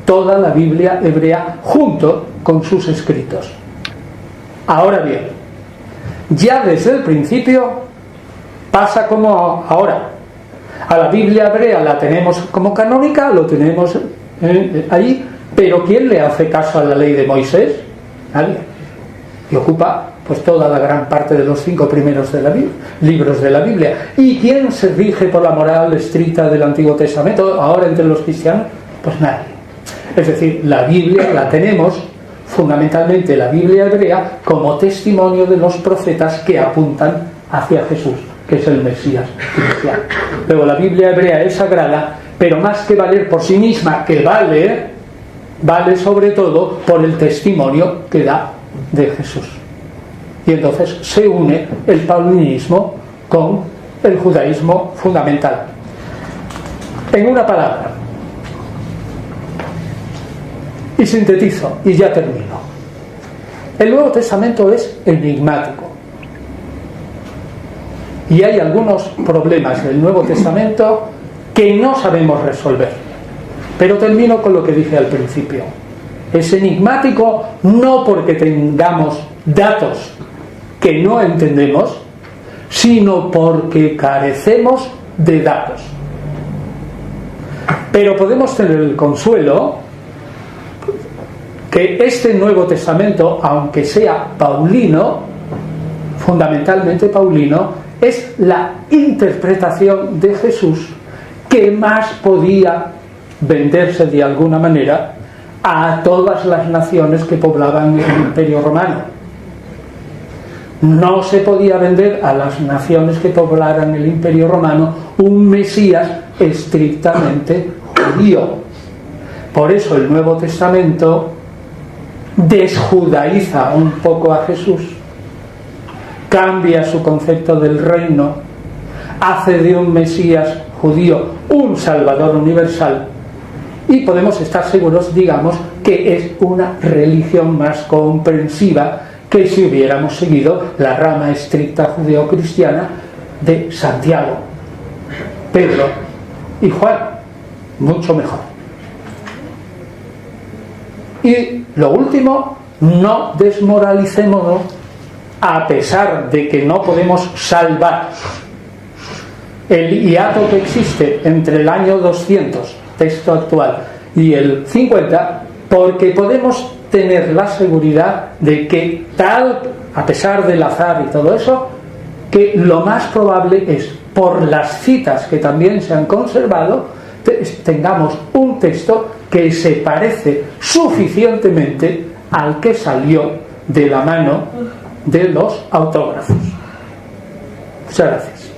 toda la Biblia hebrea junto con sus escritos. Ahora bien, ya desde el principio pasa como ahora. A la Biblia hebrea la tenemos como canónica, lo tenemos ahí, pero ¿quién le hace caso a la ley de Moisés? Nadie. Y ocupa pues toda la gran parte de los 5 primeros de la libros de la Biblia. ¿Y quién se rige por la moral estricta del Antiguo Testamento ahora entre los cristianos? Pues nadie. Es decir, la Biblia la tenemos, fundamentalmente la Biblia hebrea, como testimonio de los profetas que apuntan hacia Jesús, que es el Mesías cristiano. Luego la Biblia hebrea es sagrada, pero más que valer por sí misma, que vale sobre todo por el testimonio que da de Jesús. Y entonces se une el paulinismo con el judaísmo fundamental. En una palabra, y sintetizo, y ya termino. El Nuevo Testamento es enigmático. Y hay algunos problemas del Nuevo Testamento que no sabemos resolver. Pero termino con lo que dije al principio. Es enigmático no porque tengamos datos que no entendemos, sino porque carecemos de datos. Pero podemos tener el consuelo que este Nuevo Testamento, aunque sea paulino, fundamentalmente paulino, es la interpretación de Jesús que más podía venderse de alguna manera a todas las naciones que poblaban el Imperio Romano. No se podía vender a las naciones que poblaran el Imperio Romano un Mesías estrictamente judío. Por eso el Nuevo Testamento desjudaiza un poco a Jesús, cambia su concepto del reino, hace de un Mesías judío un Salvador universal, y podemos estar seguros, digamos, que es una religión más comprensiva que si hubiéramos seguido la rama estricta judeocristiana de Santiago, Pedro y Juan. Mucho mejor. Y lo último, no desmoralicémonos a pesar de que no podemos salvar el hiato que existe entre el año 200, texto actual, y el 50, porque podemos tener la seguridad de que a pesar del azar y todo eso, que lo más probable es, por las citas que también se han conservado, tengamos un texto que se parece suficientemente al que salió de la mano de los autógrafos. Muchas gracias.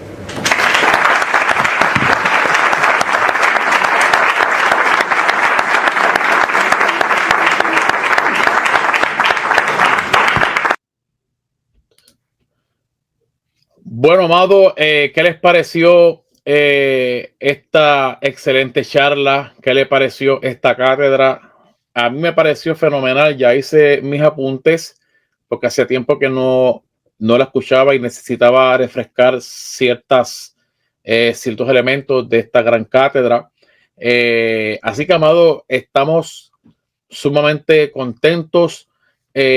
Bueno, amado, ¿qué les pareció esta excelente charla? ¿Qué le pareció esta cátedra? A mí me pareció fenomenal. Ya hice mis apuntes porque hacía tiempo que no la escuchaba y necesitaba refrescar ciertos elementos de esta gran cátedra. Así que, amado, estamos sumamente contentos,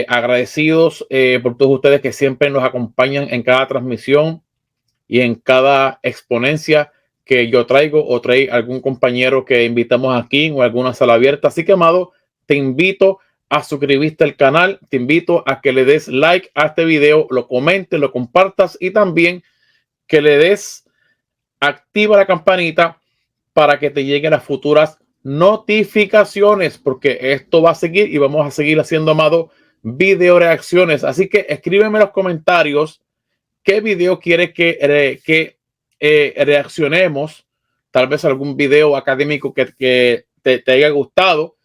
agradecidos por todos ustedes que siempre nos acompañan en cada transmisión y en cada exponencia que yo traigo o trae algún compañero que invitamos aquí o alguna sala abierta. Así que, amado, te invito a suscribirte al canal, te invito a que le des like a este video, lo comentes, lo compartas y también que le des, activa la campanita para que te lleguen las futuras notificaciones, porque esto va a seguir y vamos a seguir haciendo, amado, video reacciones. Así que escríbeme en los comentarios qué video quieres que reaccionemos, tal vez algún video académico que te haya gustado,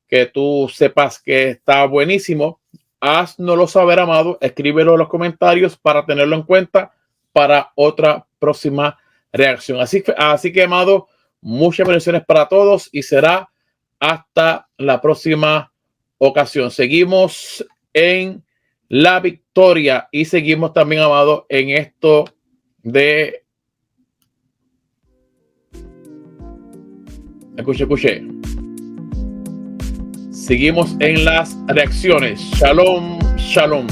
que tú sepas que está buenísimo. Haznoslo saber, amado, escríbelo en los comentarios para tenerlo en cuenta para otra próxima reacción. Así que, amado, muchas bendiciones para todos y será hasta la próxima ocasión. Seguimos en la victoria y seguimos también, amado, en esto de... Escuche. Seguimos en las reacciones. Shalom, shalom.